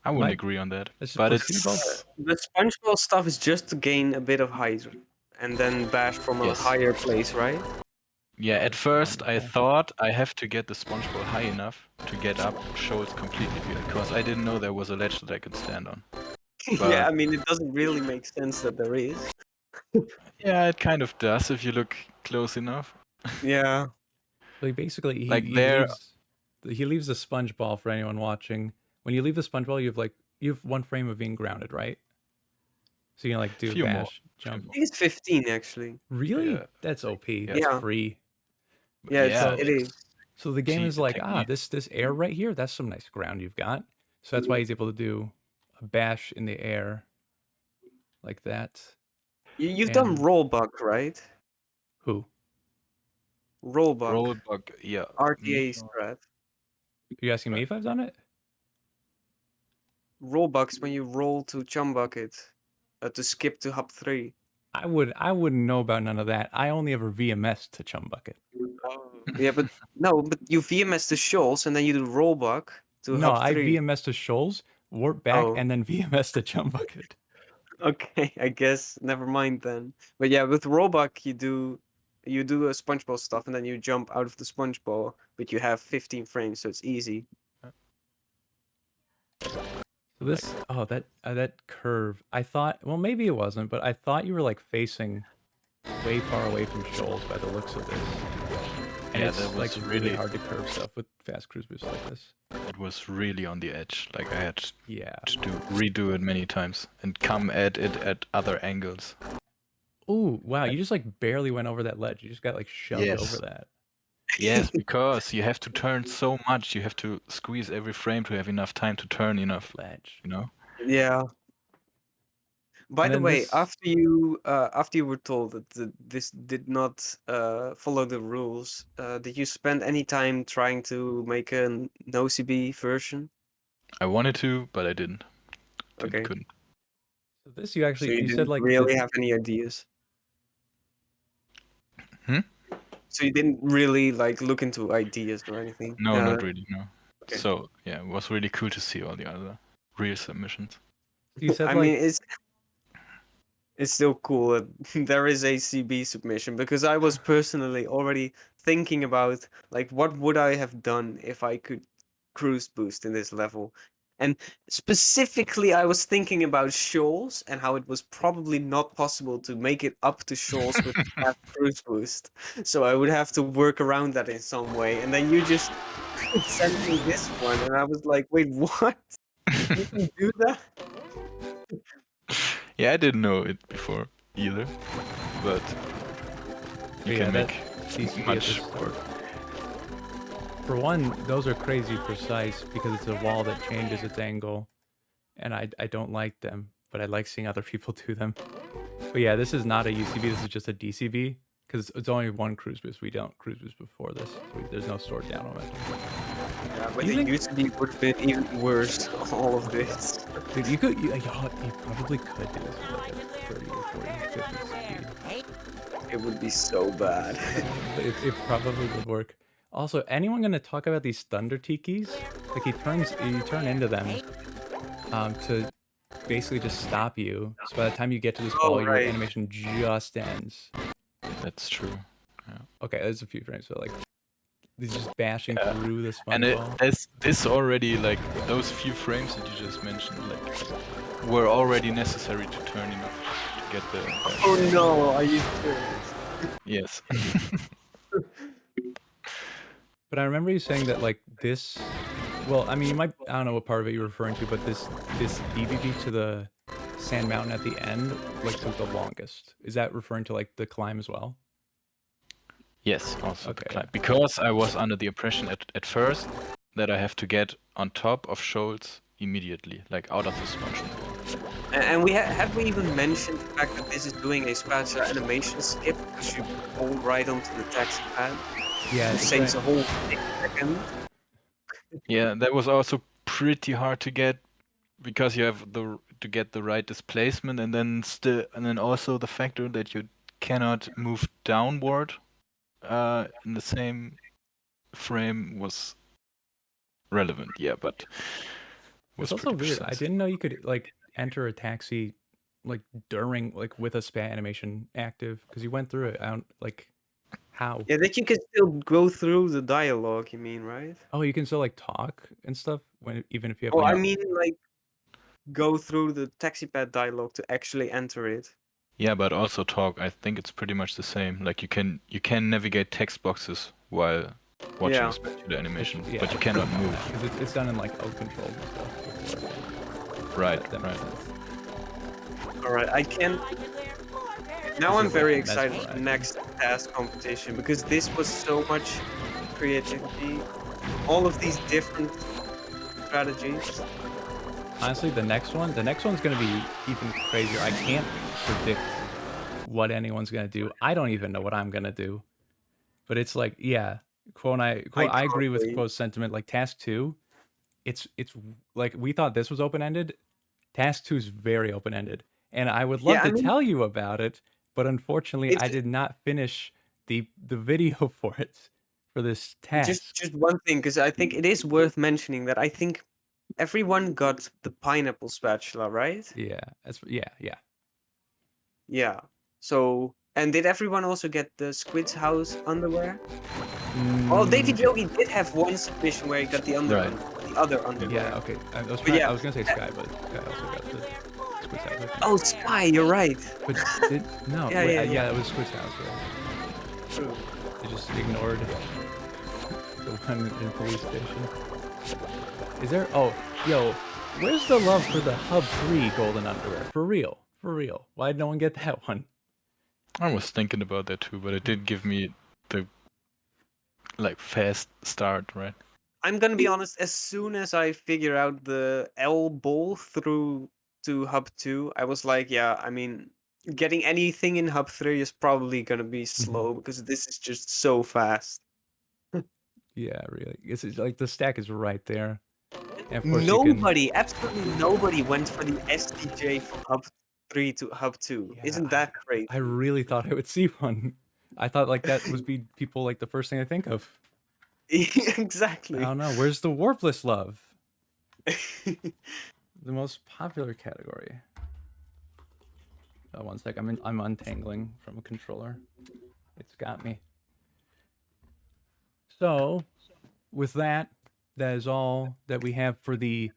Speaker 4: I wouldn't agree on that.
Speaker 2: But it's the sponge ball stuff is just to gain a bit of height, and then bash from a higher place, right?
Speaker 4: Yeah. At first, I thought I have to get the sponge ball high enough to get up Shoals completely because I didn't know there was a ledge that I could stand on. But
Speaker 2: yeah, I mean, it doesn't really make sense that there is.
Speaker 1: Yeah,
Speaker 4: it kind of does if you look close enough.
Speaker 2: Yeah.
Speaker 1: Like basically, he leaves the sponge ball for anyone watching. When you leave the sponge ball, you have 1 frame of being grounded, right? So you can like do a bash, jump.
Speaker 2: I think it's 15 actually.
Speaker 1: Really? Yeah. That's OP. That's free.
Speaker 2: Yeah, it is.
Speaker 1: So the game is like, this air right here, that's some nice ground you've got. So that's why he's able to do a bash in the air like that.
Speaker 2: You've done rollbuck, right?
Speaker 1: Who?
Speaker 2: Rollbuck.
Speaker 4: Rollbuck, yeah.
Speaker 2: RTA strat.
Speaker 1: Are you asking me if I've done it?
Speaker 2: Rollbucks when you roll to chum bucket to skip to hub 3.
Speaker 1: I wouldn't know about none of that. I only ever VMS to chum bucket.
Speaker 2: Yeah, but you VMS to Shoals and then you do rollbuck to hub 3.
Speaker 1: I VMS to Shoals, warp back, and then VMS to chum bucket.
Speaker 2: Okay, I guess never mind then. But yeah, with rollbuck you do a sponge ball stuff and then you jump out of the sponge ball, but you have 15 frames, so it's easy.
Speaker 1: So this, that curve, I thought, well, maybe it wasn't, but I thought you were like facing way far away from Shoals by the looks of this. And
Speaker 4: Yeah,
Speaker 1: it's
Speaker 4: that was
Speaker 1: like really
Speaker 4: really-
Speaker 1: hard to curve stuff with fast cruise boosts like this.
Speaker 4: It was really on the edge. Like I had
Speaker 1: Yeah.
Speaker 4: to redo it many times and come at it at other angles.
Speaker 1: Ooh, wow! You just like barely went over that ledge. You just got like shoved
Speaker 4: Yes.
Speaker 1: over that.
Speaker 4: Yes, because you have to turn so much. You have to squeeze every frame to have enough time to turn enough.
Speaker 1: Ledge.
Speaker 4: You know.
Speaker 2: Yeah. By
Speaker 1: And
Speaker 2: the
Speaker 1: then
Speaker 2: way,
Speaker 1: this-
Speaker 2: after you were told that this did not follow the rules, did you spend any time trying to make a no CB version?
Speaker 4: I wanted to, but I didn't.
Speaker 2: Okay.
Speaker 4: Couldn't.
Speaker 1: So this you
Speaker 2: So
Speaker 1: actually
Speaker 2: you
Speaker 1: you said
Speaker 2: didn't
Speaker 1: like
Speaker 2: really have any ideas.
Speaker 4: Hmm?
Speaker 2: So you didn't really like look into ideas or anything.
Speaker 4: No, not really. No.
Speaker 2: Okay.
Speaker 4: So yeah, it was really cool to see all the other real submissions.
Speaker 1: you said
Speaker 2: I
Speaker 1: like
Speaker 2: mean, it's still cool that there is a CB submission, because I was personally already thinking about like what would I have done if I could cruise boost in this level. And specifically I was thinking about shoals and how it was probably not possible to make it up to shoals with fast cruise boost. So I would have to work around that in some way. And then you just sent me this one and I was like, wait, what? You can do that?
Speaker 4: Yeah, I didn't know it before either, but you
Speaker 1: yeah,
Speaker 4: can
Speaker 1: that
Speaker 4: make
Speaker 1: CCB at
Speaker 4: much
Speaker 1: this start. For one, those are crazy precise because it's a wall that changes its angle, and I don't like them, but I like seeing other people do them. But yeah, this is not a UCB. This is just a DCB because it's only one cruise boost. We don't cruise boost before this. So there's no stored down momentum.
Speaker 2: Yeah, but
Speaker 1: You
Speaker 2: it
Speaker 1: think-
Speaker 2: used to be would have been even worse, all of this.
Speaker 1: Dude, you probably could do this with like a 30 or 40, 50 speed.
Speaker 2: It would be so bad.
Speaker 1: But it probably would work. Also, anyone gonna talk about these thunder tikis? Like you turn into them to basically just stop you. So by the time you get to this
Speaker 2: Oh,
Speaker 1: ball, your
Speaker 2: right.
Speaker 1: animation just ends.
Speaker 4: That's true.
Speaker 1: Okay, there's a few frames, so like these just bashing
Speaker 4: Yeah.
Speaker 1: through the sponge
Speaker 4: And it,
Speaker 1: ball.
Speaker 4: this already, like those few frames that you just mentioned, like were already necessary to turn enough to get the.
Speaker 2: Oh no, are you serious?
Speaker 4: Yes.
Speaker 1: But I remember you saying that like this. Well, I mean, I don't know what part of it you're referring to, but this BBB to the sand mountain at the end like took the longest. Is that referring to like the climb as well?
Speaker 4: Yes, also the
Speaker 1: Okay.
Speaker 4: climb. Because I was under the impression at first that I have to get on top of shoals immediately, like out of the sponge.
Speaker 2: And we have we even mentioned the fact that this is doing a spatial animation skip because you pull right onto the taxi pad?
Speaker 1: Yeah,
Speaker 2: It
Speaker 1: it's
Speaker 2: saves a
Speaker 1: right.
Speaker 2: whole second.
Speaker 4: Yeah, that was also pretty hard to get because you have to get the right displacement and then also the factor that you cannot move downward in the same frame was relevant. Yeah, but was
Speaker 1: It's also
Speaker 4: pretty
Speaker 1: weird. I
Speaker 4: precise.
Speaker 1: didn't know you could like enter a taxi like during like with a spat animation active because you went through it. I don't like how.
Speaker 2: Yeah, that you can still go through the dialogue, you mean, right?
Speaker 1: Oh, you can still like talk and stuff when even if you have
Speaker 2: Oh,
Speaker 1: like.
Speaker 2: I mean, like, go through the taxi pad dialogue to actually enter it.
Speaker 4: Yeah, but also talk. I think it's pretty much the same. Like you can navigate text boxes while watching
Speaker 2: Yeah.
Speaker 4: a spectacular animation,
Speaker 1: Yeah,
Speaker 4: but you cannot move.
Speaker 1: because it's done in like O controls and stuff before.
Speaker 4: Right,
Speaker 1: That makes
Speaker 4: right.
Speaker 1: sense.
Speaker 2: Alright, I can. Now
Speaker 1: This
Speaker 2: I'm
Speaker 1: is,
Speaker 2: very
Speaker 1: like,
Speaker 2: excited for
Speaker 1: mesmerizing.
Speaker 2: the next task competition because this was so much creativity. All of these different strategies.
Speaker 1: Honestly, the next one's gonna be even crazier. I can't predict what anyone's gonna do. I don't even know what I'm gonna do. But it's like, yeah, I agree with
Speaker 2: can't wait.
Speaker 1: Quo's sentiment. Like task 2, it's like we thought this was open ended. Task 2 is very open ended, and I would love
Speaker 2: Yeah,
Speaker 1: to
Speaker 2: I mean-
Speaker 1: tell you about it, but unfortunately, I
Speaker 2: It's-
Speaker 1: did not finish the video for it for this task.
Speaker 2: Just one thing, because I think it is worth mentioning that I think everyone got the pineapple spatula, right?
Speaker 1: Yeah, yeah.
Speaker 2: Yeah. So, and did everyone also get the Squid's house underwear? Oh, David Yogi did have one submission where he got the
Speaker 4: Right.
Speaker 2: the other underwear.
Speaker 1: Yeah, okay. I was,
Speaker 2: But yeah,
Speaker 1: I was gonna say Sky, but Sky also got the Squid's house. I think.
Speaker 2: Oh, Sky, you're right.
Speaker 1: But no,
Speaker 2: Yeah,
Speaker 1: wait,
Speaker 2: yeah, yeah.
Speaker 1: it was Squid's house. Yeah.
Speaker 2: True.
Speaker 1: I just ignored the one in police station. Is there? Oh, yo, where's the love for the Hub 3 golden underwear? For real. For real. Why'd no one get that one?
Speaker 4: I was thinking about that too, but it did give me the fast start, right?
Speaker 2: I'm gonna be honest, as soon as I figure out the L ball through to Hub 2, I was like, yeah, I mean, getting anything in Hub 3 is probably gonna be slow because this is just so fast.
Speaker 1: Yeah, really. It's like the stack is right there. And of course you can.
Speaker 2: Absolutely nobody went for the STJ from Hub 3 to Hub 2.
Speaker 1: Yeah,
Speaker 2: Isn't that crazy?
Speaker 1: I really thought I would see one. I thought like that would be people like the first thing I think of. I
Speaker 2: Exactly.
Speaker 1: don't know. Where's the warpless love? The most popular category. Oh, one sec. I'm untangling from a controller. It's got me. So, with that, that is all that we have for the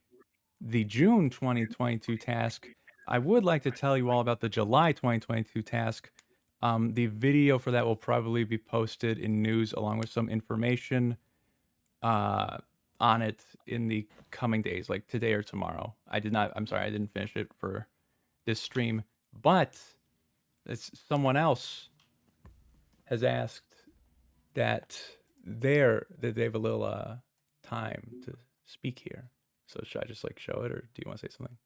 Speaker 1: June 2022 task. I would like to tell you all about the July 2022 task. The video for that will probably be posted in news along with some information on it in the coming days, like today or tomorrow. I'm sorry, I didn't finish it for this stream, but someone else has asked that they have a little time to speak here. So should I just like show it, or do you want to say something?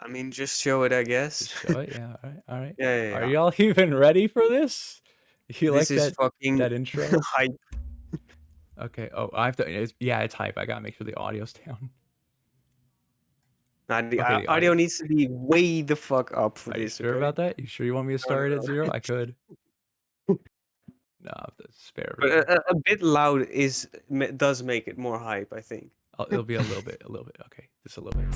Speaker 2: I mean, just show it, I guess.
Speaker 1: Just show it. Yeah. All right.
Speaker 2: Yeah.
Speaker 1: Are y'all even ready for this? You
Speaker 2: This
Speaker 1: like
Speaker 2: is fucking
Speaker 1: that intro?
Speaker 2: hype.
Speaker 1: Okay. Oh, I have to. It's hype. I gotta make sure the audio's down.
Speaker 2: Nah, the
Speaker 1: Okay, the
Speaker 2: audio needs to be way the fuck up for
Speaker 1: Are you
Speaker 2: this.
Speaker 1: sure about that? You sure you want me to start it at 0? I could. No, spare
Speaker 2: But
Speaker 1: everyone.
Speaker 2: a bit loud does make it more hype, I think.
Speaker 1: It'll be a little bit. Okay, just a little bit.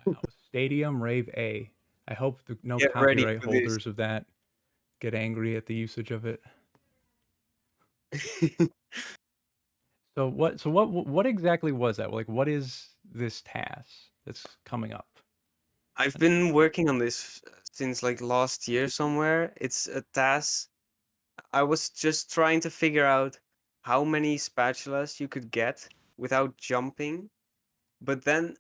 Speaker 1: Wow. Stadium Rave A. I hope no
Speaker 2: Get ready
Speaker 1: copyright
Speaker 2: for this.
Speaker 1: holders of that get angry at the usage of it. So what exactly was that? Like, what is this task that's coming up?
Speaker 2: I've been working on this since like last year somewhere. It's a task. I was just trying to figure out how many spatulas you could get without jumping. But then,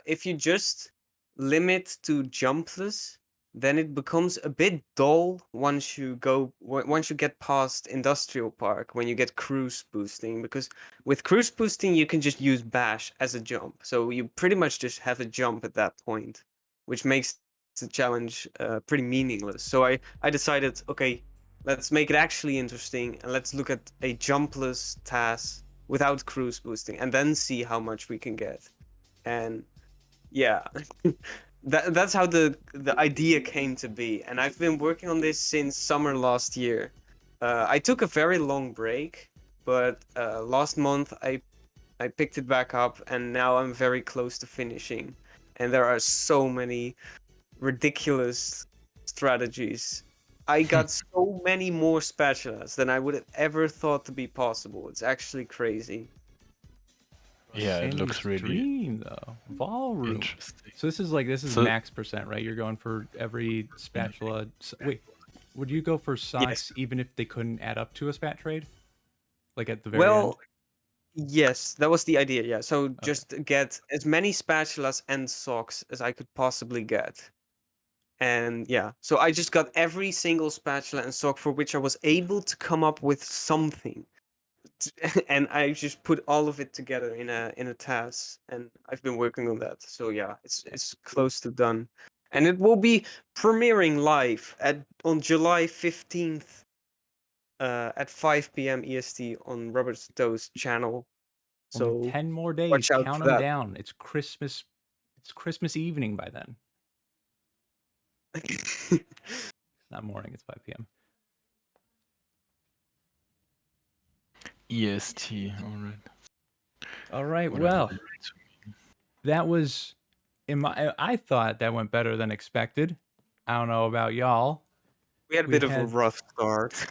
Speaker 2: if you just limit to jumpless, then it becomes a bit dull once you get past industrial park, when you get cruise boosting, because with cruise boosting you can just use bash as a jump, so you pretty much just have a jump at that point, which makes the challenge pretty meaningless. So I decided, okay, let's make it actually interesting and let's look at a jumpless task without cruise boosting and then see how much we can get. And yeah, that's how the idea came to be. And I've been working on this since summer last year. I took a very long break, but last month I picked it back up, and now I'm very close to finishing. And there are so many ridiculous strategies. I got so many more spatulas than I would have ever thought to be possible. It's actually crazy.
Speaker 4: Yeah, it looks really
Speaker 1: Dream though. Ballroom.
Speaker 4: interesting.
Speaker 1: So this is max percent, right? You're going for every spatula. Wait, would you go for socks even if they couldn't add up to a spat trade? Like at the very end?
Speaker 2: Yes, that was the idea. Yeah, so just get as many spatulas and socks as I could possibly get. And yeah, so I just got every single spatula and sock for which I was able to come up with something. and I just put all of it together in a task, and I've been working on that. So yeah, it's close to done, and it will be premiering live on July 15th at 5 p.m. EST on Robert Toe's channel.
Speaker 1: Only
Speaker 2: So
Speaker 1: 10 more days.
Speaker 2: watch out
Speaker 1: Count
Speaker 2: for
Speaker 1: them
Speaker 2: that.
Speaker 1: down. It's Christmas. It's Christmas evening by then. It's not morning. It's 5 p.m.
Speaker 4: EST. All right.
Speaker 1: All right.
Speaker 4: Whatever
Speaker 1: Well,
Speaker 4: that is.
Speaker 1: that was I thought that went better than expected. I don't know about y'all.
Speaker 2: We had a bit of a rough start.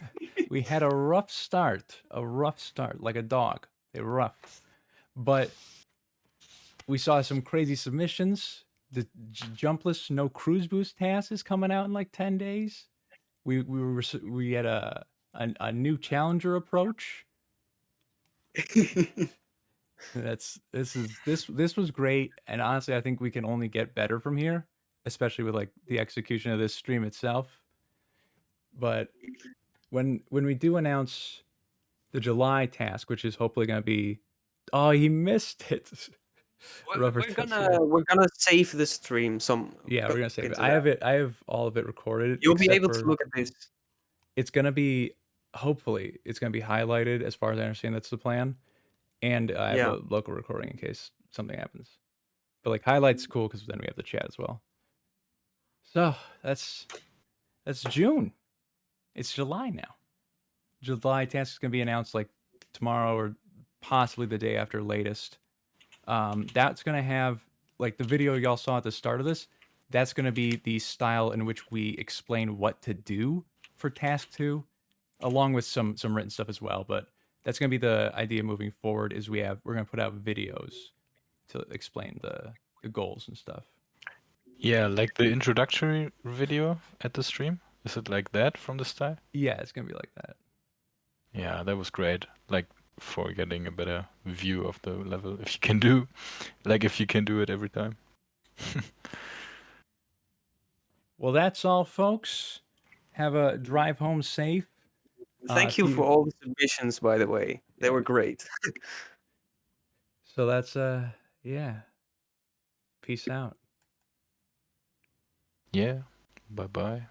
Speaker 1: We had a rough start, like a dog. They were rough, but we saw some crazy submissions. The jumpless no cruise boost task is coming out in like 10 days. We had a new challenger approach. This was great, and honestly, I think we can only get better from here, especially with like the execution of this stream itself. But when we do announce the July task, which is hopefully going to be, oh, he missed it.
Speaker 2: We're gonna save the stream.
Speaker 1: Yeah, we're gonna save it.
Speaker 2: into
Speaker 1: I
Speaker 2: that.
Speaker 1: have it. I have all of it recorded.
Speaker 2: You'll be
Speaker 1: except
Speaker 2: able to
Speaker 1: for
Speaker 2: look at this.
Speaker 1: It's gonna be, hopefully, it's gonna be highlighted. As far as I understand, that's the plan. And I have
Speaker 2: Yeah.
Speaker 1: a local recording in case something happens. But like highlights, cool because then we have the chat as well. So that's June. It's July now. July task is gonna be announced like tomorrow or possibly the day after latest. That's gonna have like the video y'all saw at the start of this. That's gonna be the style in which we explain what to do for task 2, along with some written stuff as well. But that's gonna be the idea moving forward. Is we're gonna put out videos to explain the goals and stuff.
Speaker 4: Yeah, like the introductory video at the stream. Is it like that from the start?
Speaker 1: Yeah, it's gonna be like that.
Speaker 4: Yeah, that was great. Like for getting a better view of the level, if you can do it every time.
Speaker 1: Well, that's all, folks. Have a drive home safe.
Speaker 2: Thank you for all the submissions, by the way. They were great.
Speaker 1: So that's yeah. Peace out.
Speaker 4: Yeah. Bye-bye.